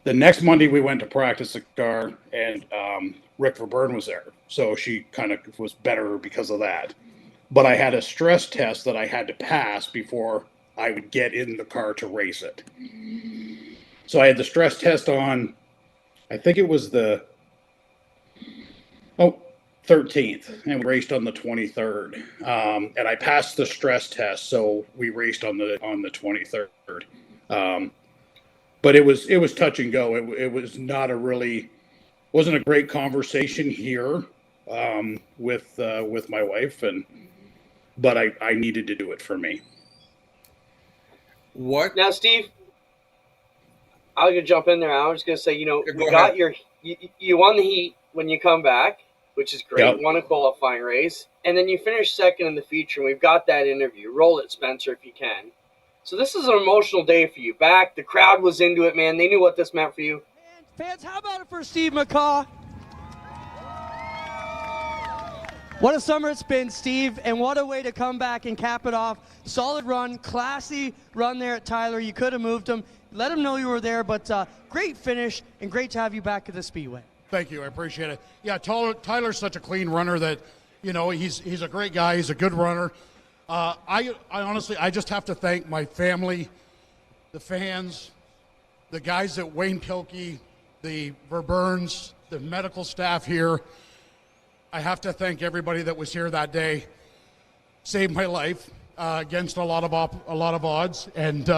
The next Monday, we went to practice the car, and Rick Verburn was there. So she kind of was better because of that. But I had a stress test that I had to pass before I would get in the car to race it. So I had the stress test on, I think it was the 13th, and we raced on the 23rd. And I passed the stress test, so we raced on the 23rd. But it was touch and go. It was not wasn't a great conversation here with my wife, but I needed to do it for me. What now, Steve? I was gonna jump in there. I was gonna say, you won the heat when you come back, which is great. Yep. Won a qualifying race, and then you finished second in the feature. And we've got that interview. Roll it, Spencer, if you can. So this is an emotional day for you. Back, the crowd was into it, man. They knew what this meant for you. Fans, how about it for Steve McCauley? What a summer it's been, Steve, and what a way to come back and cap it off. Solid run, classy run there at Tyler. You could have moved him. Let him know you were there, but great finish and great to have you back at the Speedway. Thank you. I appreciate it. Yeah, Tyler's such a clean runner that, he's a great guy. He's a good runner. I honestly, I just have to thank my family, the fans, the guys at Wayne Kilkey, the Verburns, the medical staff here. I have to thank everybody that was here that day. Saved my life against a lot of odds, and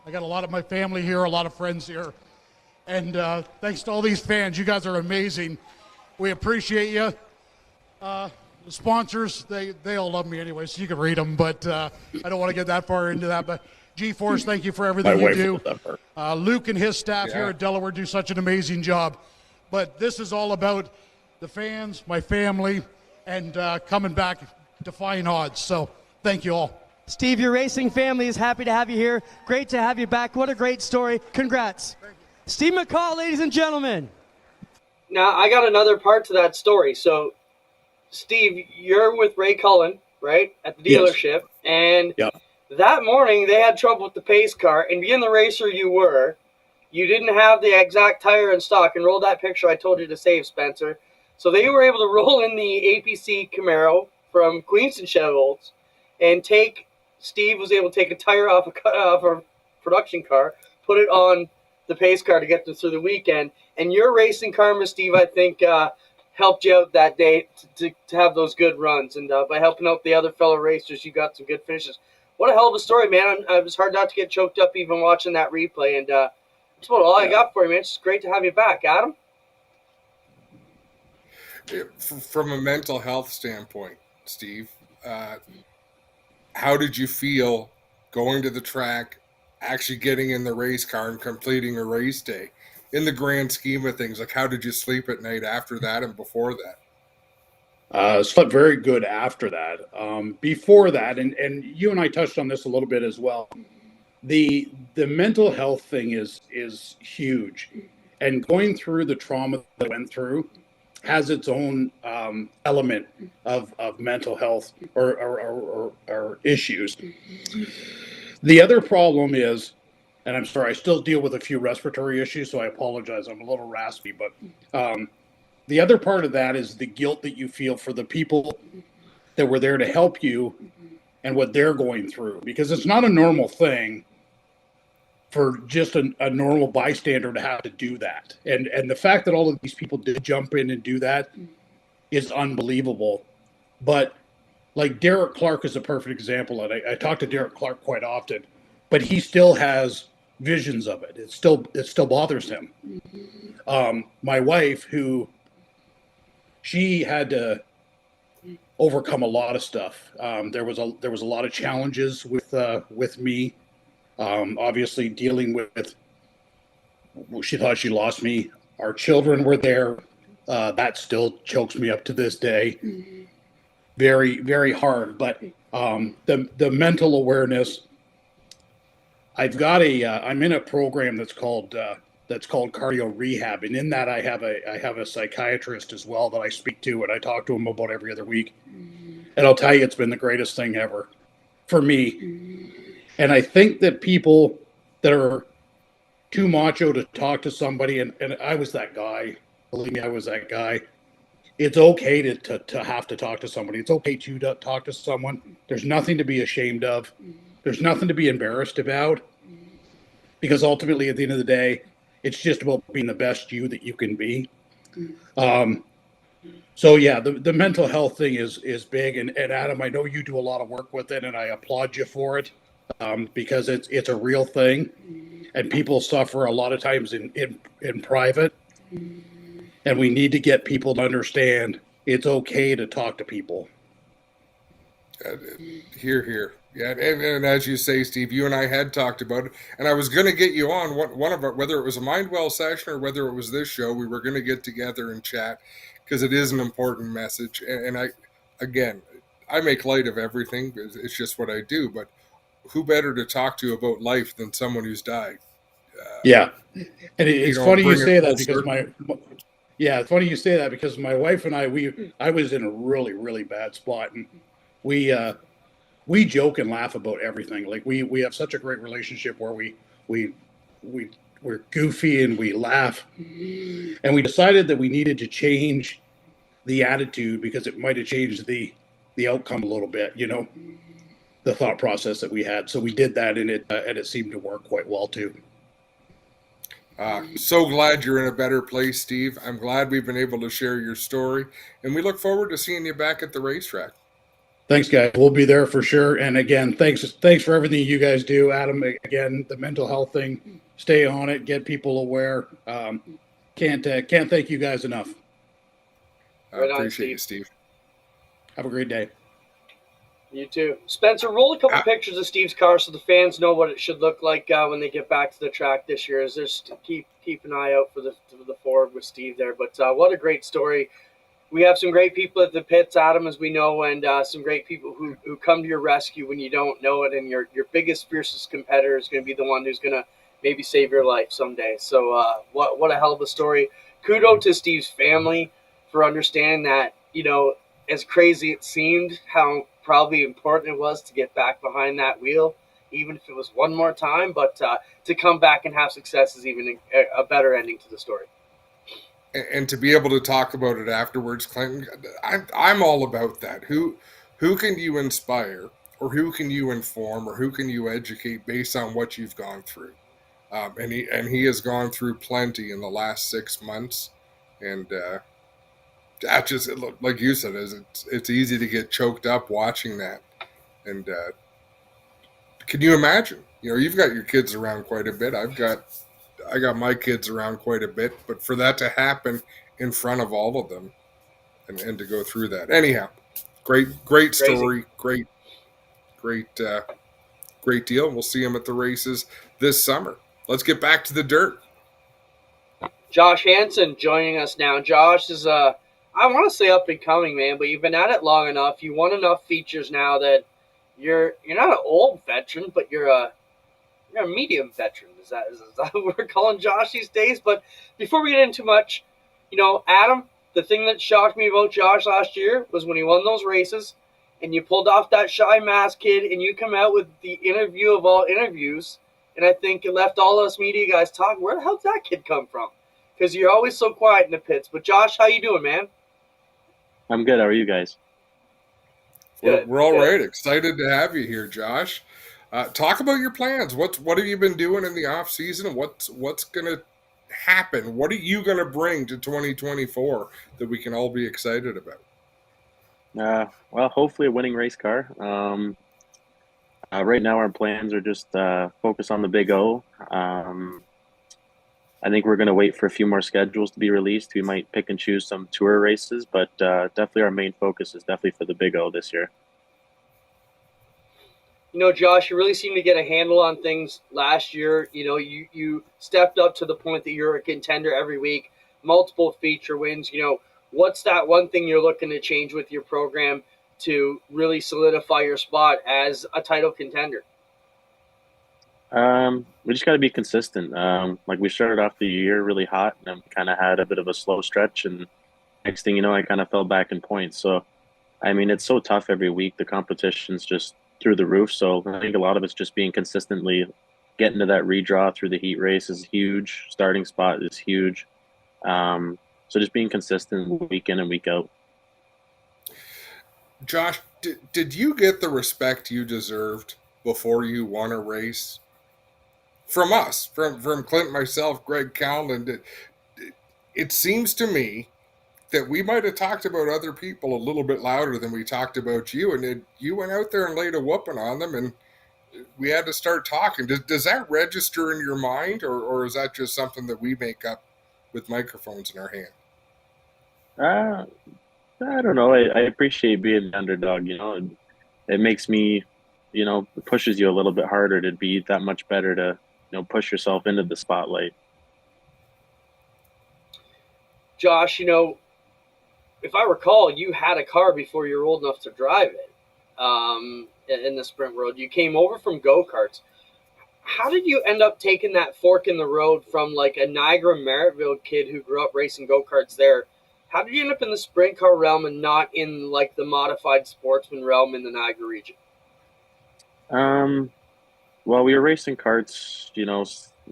I got a lot of my family here, a lot of friends here, and thanks to all these fans. You guys are amazing. We appreciate you. The sponsors, they all love me anyway, so you can read them, but I don't want to get that far into that. But G-Force, thank you for everything you do. Luke and his staff here at Delaware do such an amazing job. But this is all about the fans, my family, and coming back, defying odds. So thank you all. Steve, your racing family is happy to have you here. Great to have you back. What a great story. Congrats. Steve McCauley, ladies and gentlemen. Now, I got another part to that story. So, Steve, you're with Ray Cullen, right, at the dealership. Yes. And that morning they had trouble with the pace car. And being the racer you didn't have the exact tire in stock. And roll that picture I told you to save, Spencer. So they were able to roll in the APC Camaro from Queenston Chevrolet and Steve was able to take a tire off a production car, put it on the pace car to get them through the weekend. And your racing karma, Steve, I think helped you out that day to have those good runs. And by helping out the other fellow racers, you got some good finishes. What a hell of a story, man. It was hard not to get choked up even watching that replay. And that's about all I got for you, man. It's just great to have you back. Adam? From a mental health standpoint, Steve, how did you feel going to the track, actually getting in the race car and completing a race day? In the grand scheme of things, like how did you sleep at night after that and before that? Slept very good after that. Before that, and you and I touched on this a little bit as well, the mental health thing is huge. And going through the trauma that I went through has its own element of mental health or issues. The other problem is, and I'm sorry, I still deal with a few respiratory issues, so I apologize. I'm a little raspy, but the other part of that is the guilt that you feel for the people that were there to help you and what they're going through, because it's not a normal thing for just a normal bystander to have to do that. And the fact that all of these people did jump in and do that is unbelievable. But like Derek Clark is a perfect example. And I talk to Derek Clark quite often, but he still has visions of it. It still bothers him. My wife, who she had to overcome a lot of stuff. There was a lot of challenges with me. Obviously dealing with, she thought she lost me. Our children were there. That still chokes me up to this day. Very, very hard. But the mental awareness, I'm in a program that's called cardio rehab. And in that I have a psychiatrist as well that I speak to, and I talk to him about every other week. And I'll tell you, it's been the greatest thing ever for me. And I think that people that are too macho to talk to somebody, and I was that guy, believe me, I was that guy. It's okay to have to talk to somebody. It's okay to talk to someone. There's nothing to be ashamed of. There's nothing to be embarrassed about. Because ultimately, at the end of the day, It's just about being the best you that you can be. So yeah, the mental health thing is big, and Adam, I know you do a lot of work with it, and I applaud you for it, because it's a real thing, and people suffer a lot of times in private, and we need to get people to understand it's okay to talk to people. Here. Yeah, and as you say, Steve, you and I had talked about it, and I was going to get you on one of our, whether it was a Mindwell session or whether it was this show, we were going to get together and chat because it is an important message. And I make light of everything. It's just what I do. But who better to talk to about life than someone who's died? Yeah, and it's funny you say that because it's funny you say that because my wife and I was in a really, really bad spot, and we joke and laugh about everything. Like we have such a great relationship where we're goofy and we laugh, and we decided that we needed to change the attitude because it might have changed the outcome a little bit, the thought process that we had. So we did that, and it seemed to work quite well too. So glad you're in a better place, Steve. I'm glad we've been able to share your story, and we look forward to seeing you back at the racetrack. Thanks, guys. We'll be there for sure. And again, thanks for everything you guys do, Adam. Again, the mental health thing, stay on it, get people aware. Can't thank you guys enough. I appreciate you, Steve. Have a great day. You too. Spencer, roll a couple pictures of Steve's car so the fans know what it should look like when they get back to the track this year. Is there's keep an eye out for the Ford with Steve there. But what a great story. We have some great people at the pits, Adam, as we know, and some great people who come to your rescue when you don't know it. And your biggest, fiercest competitor is going to be the one who's going to maybe save your life someday. So what a hell of a story. Kudos to Steve's family for understanding that, as crazy it seemed, how probably important it was to get back behind that wheel, even if it was one more time. But to come back and have success is even a better ending to the story. And to be able to talk about it afterwards, Clinton, I'm all about that. Who can you inspire, or who can you inform, or who can you educate based on what you've gone through? And he has gone through plenty in the last 6 months, and that just, like you said, it's easy to get choked up watching that. And can you imagine? You've got your kids around quite a bit. I got my kids around quite a bit, but for that to happen in front of all of them and to go through that. Anyhow, great story. Great deal. We'll see him at the races this summer. Let's get back to the dirt. Josh Hansen joining us now. Josh is I want to say up and coming, man, but you've been at it long enough. You won enough features now that you're not an old veteran, but you're a medium veteran. Is that what we're calling Josh these days? But before we get into much, Adam, the thing that shocked me about Josh last year was when he won those races and you pulled off that shy mask kid and you come out with the interview of all interviews. And I think it left all us media guys talking, where the hell did that kid come from? Because you're always so quiet in the pits. But Josh, how you doing, man? I'm good. How are you guys? We're all right. Excited to have you here, Josh. Talk about your plans. What have you been doing in the off season? What's going to happen? What are you going to bring to 2024 that we can all be excited about? Well, hopefully a winning race car. Right now our plans are just focus on the Big O. I think we're going to wait for a few more schedules to be released. We might pick and choose some tour races, but definitely our main focus is definitely for the Big O this year. Josh, you really seemed to get a handle on things last year. You stepped up to the point that you're a contender every week, multiple feature wins. What's that one thing you're looking to change with your program to really solidify your spot as a title contender? We just got to be consistent. Like we started off the year really hot and kind of had a bit of a slow stretch. And next thing you know, I kind of fell back in points. So, it's so tough every week. The competition's just through the roof. So I think a lot of it's just being consistently getting to that redraw through the heat race is huge. Starting spot is huge. So just being consistent week in and week out. Josh, did you get the respect you deserved before you won a race from us, from Clint, myself, Greg Cowland, it seems to me that we might have talked about other people a little bit louder than we talked about you, and you went out there and laid a whooping on them, and we had to start talking. Does that register in your mind, or is that just something that we make up with microphones in our hand? I don't know. I appreciate being the underdog. It makes me, it pushes you a little bit harder to be that much better to, push yourself into the spotlight. Josh, if I recall, you had a car before you were old enough to drive it in the sprint world. You came over from go-karts. How did you end up taking that fork in the road from like a Niagara Merrittville kid who grew up racing go-karts there? How did you end up in the sprint car realm and not in like the modified sportsman realm in the Niagara region? Well, we were racing karts,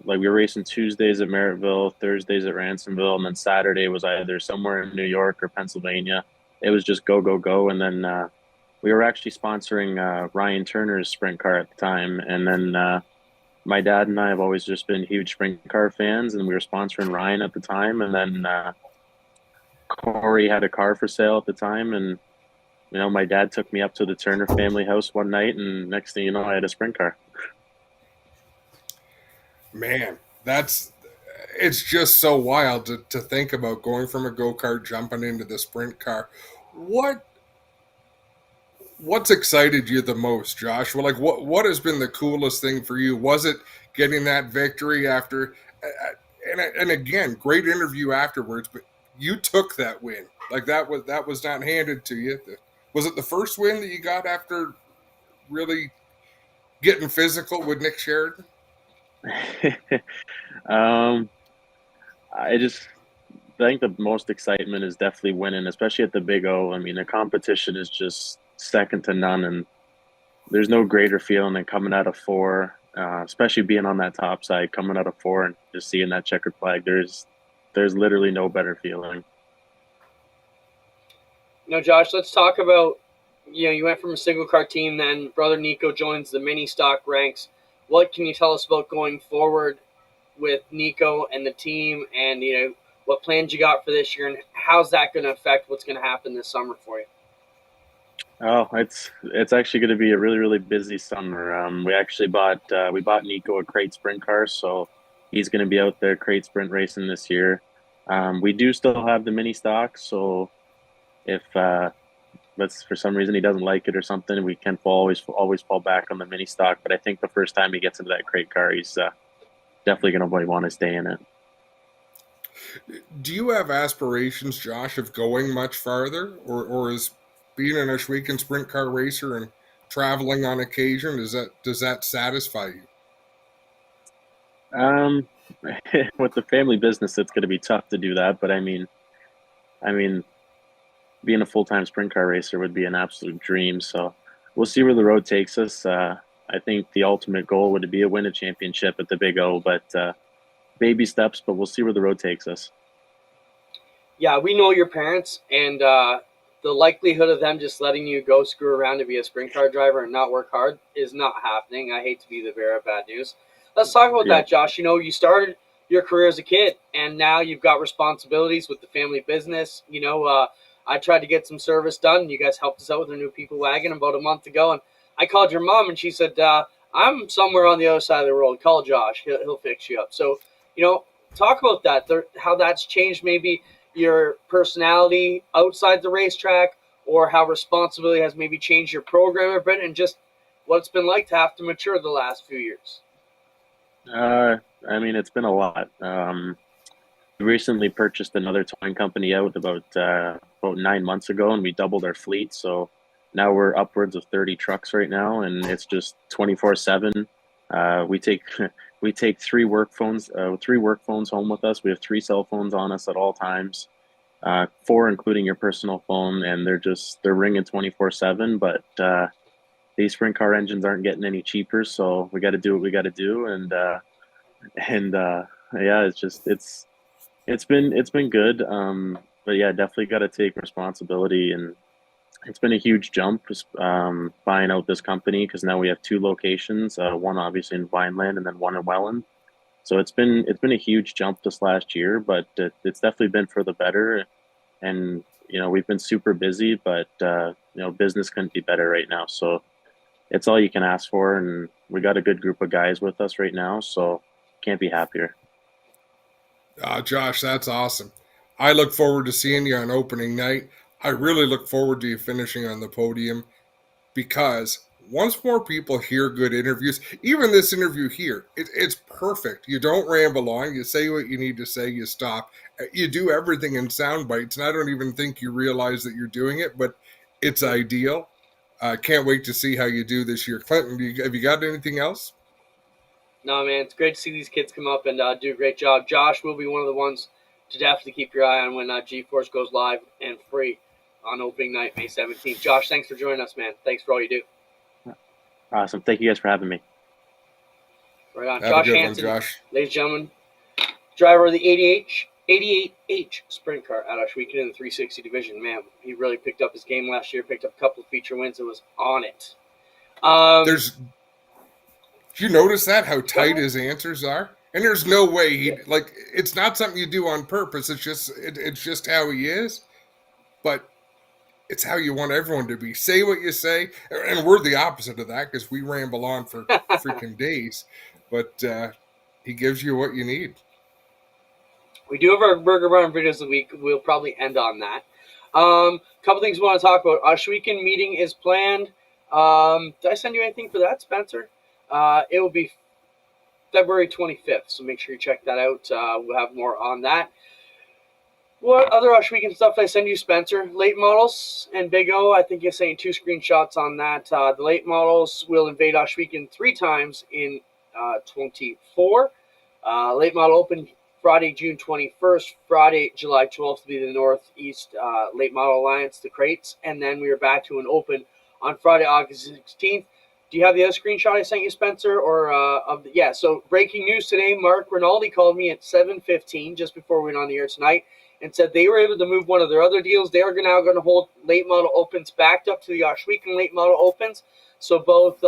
like we were racing Tuesdays at Merrittville, Thursdays at Ransomville, and then Saturday was either somewhere in New York or Pennsylvania. It was just go, go, go. And then we were actually sponsoring Ryan Turner's sprint car at the time. And then my dad and I have always just been huge sprint car fans, and we were sponsoring Ryan at the time. And then Corey had a car for sale at the time, and my dad took me up to the Turner family house one night, and next thing you know, I had a sprint car. Man, it's just so wild to think about going from a go-kart, jumping into the sprint car. What's excited you the most, Josh? Well, like what has been the coolest thing for you? Was it getting that victory after, and again, great interview afterwards, but you took that win. Like that was not handed to you. Was it the first win that you got after really getting physical with Nick Sheridan? I think the most excitement is definitely winning, especially at the Big O. I mean, the competition is just second to none, and there's no greater feeling than coming out of four, especially being on that top side, coming out of four and just seeing that checkered flag. There's literally no better feeling. Josh, let's talk about, you went from a single car team, then brother Nico joins the mini stock ranks. What can you tell us about going forward with Nico and the team, and what plans you got for this year, and how's that going to affect what's going to happen this summer for you? Oh, it's actually going to be a really, really busy summer. We actually bought Nico a crate sprint car, so he's going to be out there crate sprint racing this year. We do still have the mini stock, so if for some reason he doesn't like it or something, we can always fall back on the mini stock. But I think the first time he gets into that crate car, he's definitely going to want to stay in it. Do you have aspirations, Josh, of going much farther, or is being an Ashwegan sprint car racer and traveling on occasion, does that satisfy you? With the family business, it's going to be tough to do that. But I mean, being a full-time sprint car racer would be an absolute dream. So we'll see where the road takes us. I think the ultimate goal would be to win a championship at the Big O, but baby steps, but we'll see where the road takes us. Yeah, we know your parents, and the likelihood of them just letting you go screw around to be a sprint car driver and not work hard is not happening. I hate to be the bearer of bad news. Let's talk about that, Josh. You started your career as a kid, and now you've got responsibilities with the family business. I tried to get some service done, and you guys helped us out with a new people wagon about a month ago, and I called your mom, and she said, I'm somewhere on the other side of the world. Call Josh. He'll fix you up. So, talk about that, how that's changed maybe your personality outside the racetrack, or how responsibility has maybe changed your program a bit, and just what it's been like to have to mature the last few years. It's been a lot. We recently purchased another towing company out about 9 months ago, and we doubled our fleet. So now we're upwards of 30 trucks right now, and it's just 24/7. We take three work phones home with us. We have 3 cell phones on us at all times, 4 including your personal phone, and they're ringing 24/7. But these sprint car engines aren't getting any cheaper, so we got to do what we got to do. And yeah, it's been good. But yeah, definitely got to take responsibility, and it's been a huge jump buying out this company, because now we have 2 locations, one obviously in Vineland and then one in Welland. So it's been a huge jump this last year, but it's definitely been for the better. And we've been super busy, but business couldn't be better right now. So it's all you can ask for, and we got a good group of guys with us right now, so can't be happier. Josh, that's awesome. I look forward to seeing you on opening night. I really look forward to you finishing on the podium, because once more people hear good interviews, even this interview here, it's perfect. You don't ramble on. You say what you need to say. You stop. You do everything in sound bites, and I don't even think you realize that you're doing it, but it's ideal. Can't wait to see how you do this year. Clinton, have you got anything else? No, man, it's great to see these kids come up and do a great job. Josh will be one of the ones to definitely keep your eye on when G-Force goes live and free on opening night, May 17th. Josh, thanks for joining us, man. Thanks for all you do. Awesome. Thank you guys for having me. Right on. Have Josh a good Hansen, one, Josh. ladies and gentlemen, driver of the 88H sprint car at Oshweekon in the 360 division. Man, he really picked up his game last year, picked up a couple of feature wins, and was on it. Do you notice that, how tight his answers are? And there's no way it's not something you do on purpose. It's just how he is. But it's how you want everyone to be. Say what you say. And we're the opposite of that, because we ramble on for freaking days. But he gives you what you need. We do have our Burger Barn videos of the week. We'll probably end on that. Couple things we want to talk about. Oshweekon meeting is planned. Did I send you anything for that, Spencer? It will be February 25th, so make sure you check that out. We'll have more on that. What other Oshweekon stuff did I send you, Spencer? Late models and Big O. I think you're saying 2 screenshots on that. The late models will invade Oshweekon 3 times in 24. Late model open Friday, June 21st. Friday, July 12th to be the Northeast Late Model Alliance, the crates. And then we are back to an open on Friday, August 16th. Do you have the other screenshot I sent you, Spencer? So breaking news today, Mark Rinaldi called me at 7:15, just before we went on the air tonight, and said they were able to move one of their other deals. They are now going to hold late model opens backed up to the Oshweekon late model opens. So both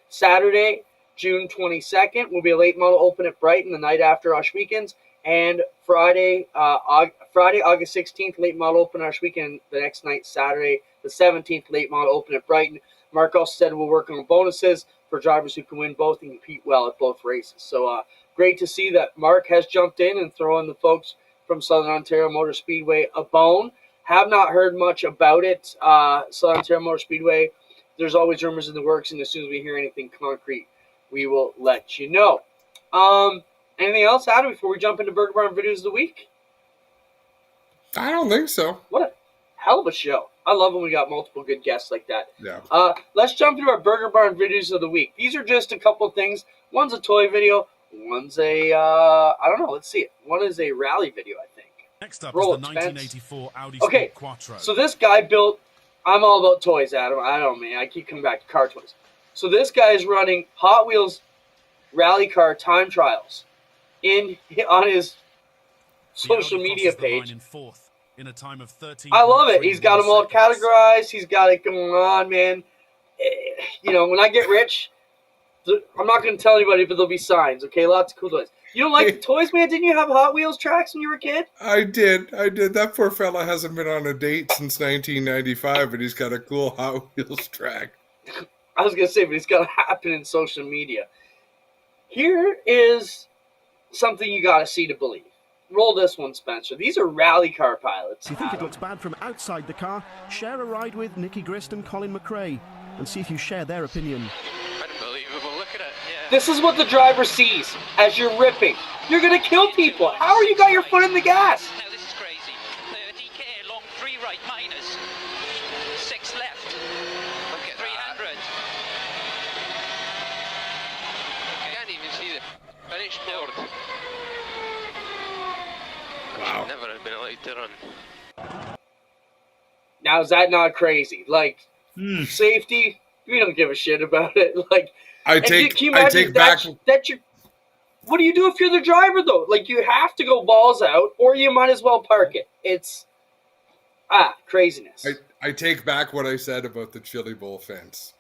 Saturday, June 22nd, will be a late model open at Brighton the night after Oshweekons, and Friday, August 16th, late model open at Oshweekon. The next night, Saturday, the 17th, late model open at Brighton. Mark also said we'll work on bonuses for drivers who can win both and compete well at both races. So great to see that Mark has jumped in and thrown the folks from Southern Ontario Motor Speedway a bone. Have not heard much about it. Southern Ontario Motor Speedway, there's always rumors in the works, and as soon as we hear anything concrete, we will let you know. Anything else, Adam, before we jump into Burger Barn videos of the week? I don't think so. What a hell of a show. I love when we got multiple good guests like that. Yeah. Let's jump into our Burger Barn videos of the week. These are just a couple things. One's a toy video. One's a, I don't know. Let's see it. One is a rally video, I think. Next up Roll is the 1984 Audi Okay, Sport Quattro. So this guy built, I'm all about toys, Adam. I don't know, man. I keep coming back to car toys. So this guy is running Hot Wheels rally car time trials on his social media page. In a time of 13. I love it. He's got them all categorized. He's got it going on, man. When I get rich, I'm not going to tell anybody, but there'll be signs, okay? Lots of cool toys. You don't like the toys, man? Didn't you have Hot Wheels tracks when you were a kid? I did. That poor fella hasn't been on a date since 1995, and he's got a cool Hot Wheels track. I was going to say, but it's got to happen in social media. Here is something you got to see to believe. Roll this one, Spencer. These are rally car pilots. Do you think it looks bad from outside the car? Share a ride with Nicky Grist and Colin McRae and see if you share their opinion. Unbelievable. Look at it. Yeah. This is what the driver sees as you're ripping. You're going to kill people. How are you got your foot in the gas? Now this is crazy. 30k long, 3 right minus. 6 left. Look at 300. I can't even see the finish board. Wow. Never have been allowed to run. Now, is that not crazy? Like, safety, we don't give a shit about it. Like, I take back. What do you do if you're the driver, though? Like, you have to go balls out, or you might as well park it. Craziness. I take back what I said about the Chili Bowl fence.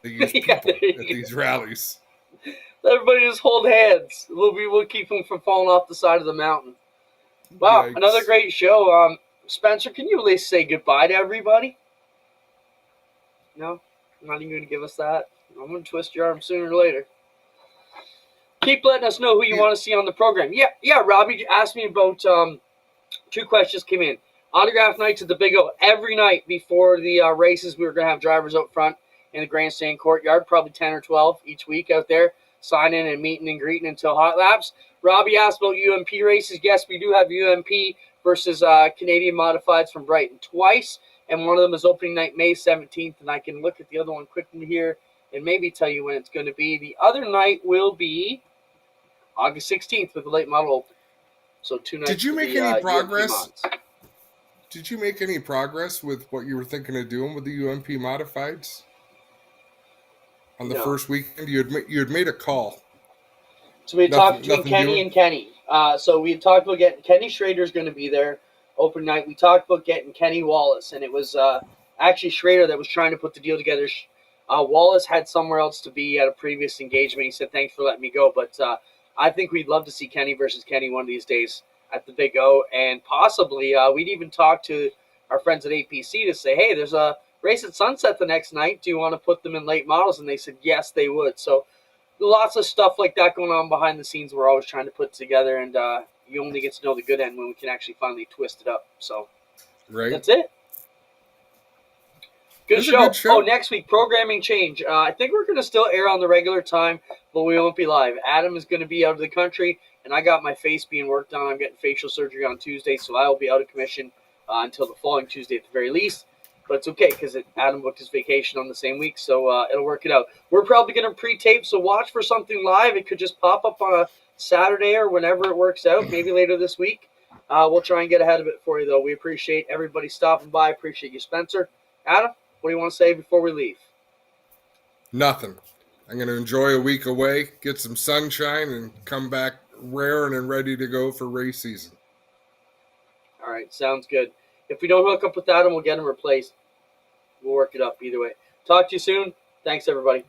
They use Yeah, people at these rallies. Everybody just hold hands. We'll keep them from falling off the side of the mountain. Wow, Yikes. Another great show. Spencer, can you at least say goodbye to everybody? No? You're not even going to give us that? I'm going to twist your arm sooner or later. Keep letting us know who you want to see on the program. Yeah, Robbie asked me about 2 questions came in. Autograph nights at the Big O. Every night before the races, we were going to have drivers out front in the grandstand courtyard, probably 10 or 12 each week out there, signing and meeting and greeting until hot laps. Robbie asked about UMP races. Yes, we do have UMP versus Canadian Modifieds from Brighton twice, and one of them is opening night May 17th, and I can look at the other one quickly here and maybe tell you when it's going to be. The other night will be August 16th with the late model open. So 2 nights. Did you make the, any progress? UMP mods. Did you make any progress with what you were thinking of doing with the UMP Modifieds? On the first weekend, you had made a call. So we talked between Kenny and Kenny. So we talked about getting Kenny Schrader's going to be there open night. We talked about getting Kenny Wallace, and it was actually Schrader that was trying to put the deal together. Wallace had somewhere else to be at a previous engagement. He said, "Thanks for letting me go," but I think we'd love to see Kenny versus Kenny one of these days at the Big O, and possibly we'd even talk to our friends at APC to say, "Hey, there's a race at Sunset the next night. Do you want to put them in late models?" And they said yes, they would. So lots of stuff like that going on behind the scenes we're always trying to put together, and you only get to know the good end when we can actually finally twist it up. So that's it. Good show. Oh, next week, programming change. I think we're going to still air on the regular time, but we won't be live. Adam is going to be out of the country, and I got my face being worked on. I'm getting facial surgery on Tuesday, so I will be out of commission until the following Tuesday at the very least. But it's okay because Adam booked his vacation on the same week, so it'll work it out. We're probably going to pre-tape, so watch for something live. It could just pop up on a Saturday or whenever it works out, maybe later this week. We'll try and get ahead of it for you, though. We appreciate everybody stopping by. Appreciate you, Spencer. Adam, what do you want to say before we leave? Nothing. I'm going to enjoy a week away, get some sunshine, and come back raring and ready to go for race season. All right, sounds good. If we don't hook up with Adam, we'll get him replaced. We'll work it up either way. Talk to you soon. Thanks, everybody.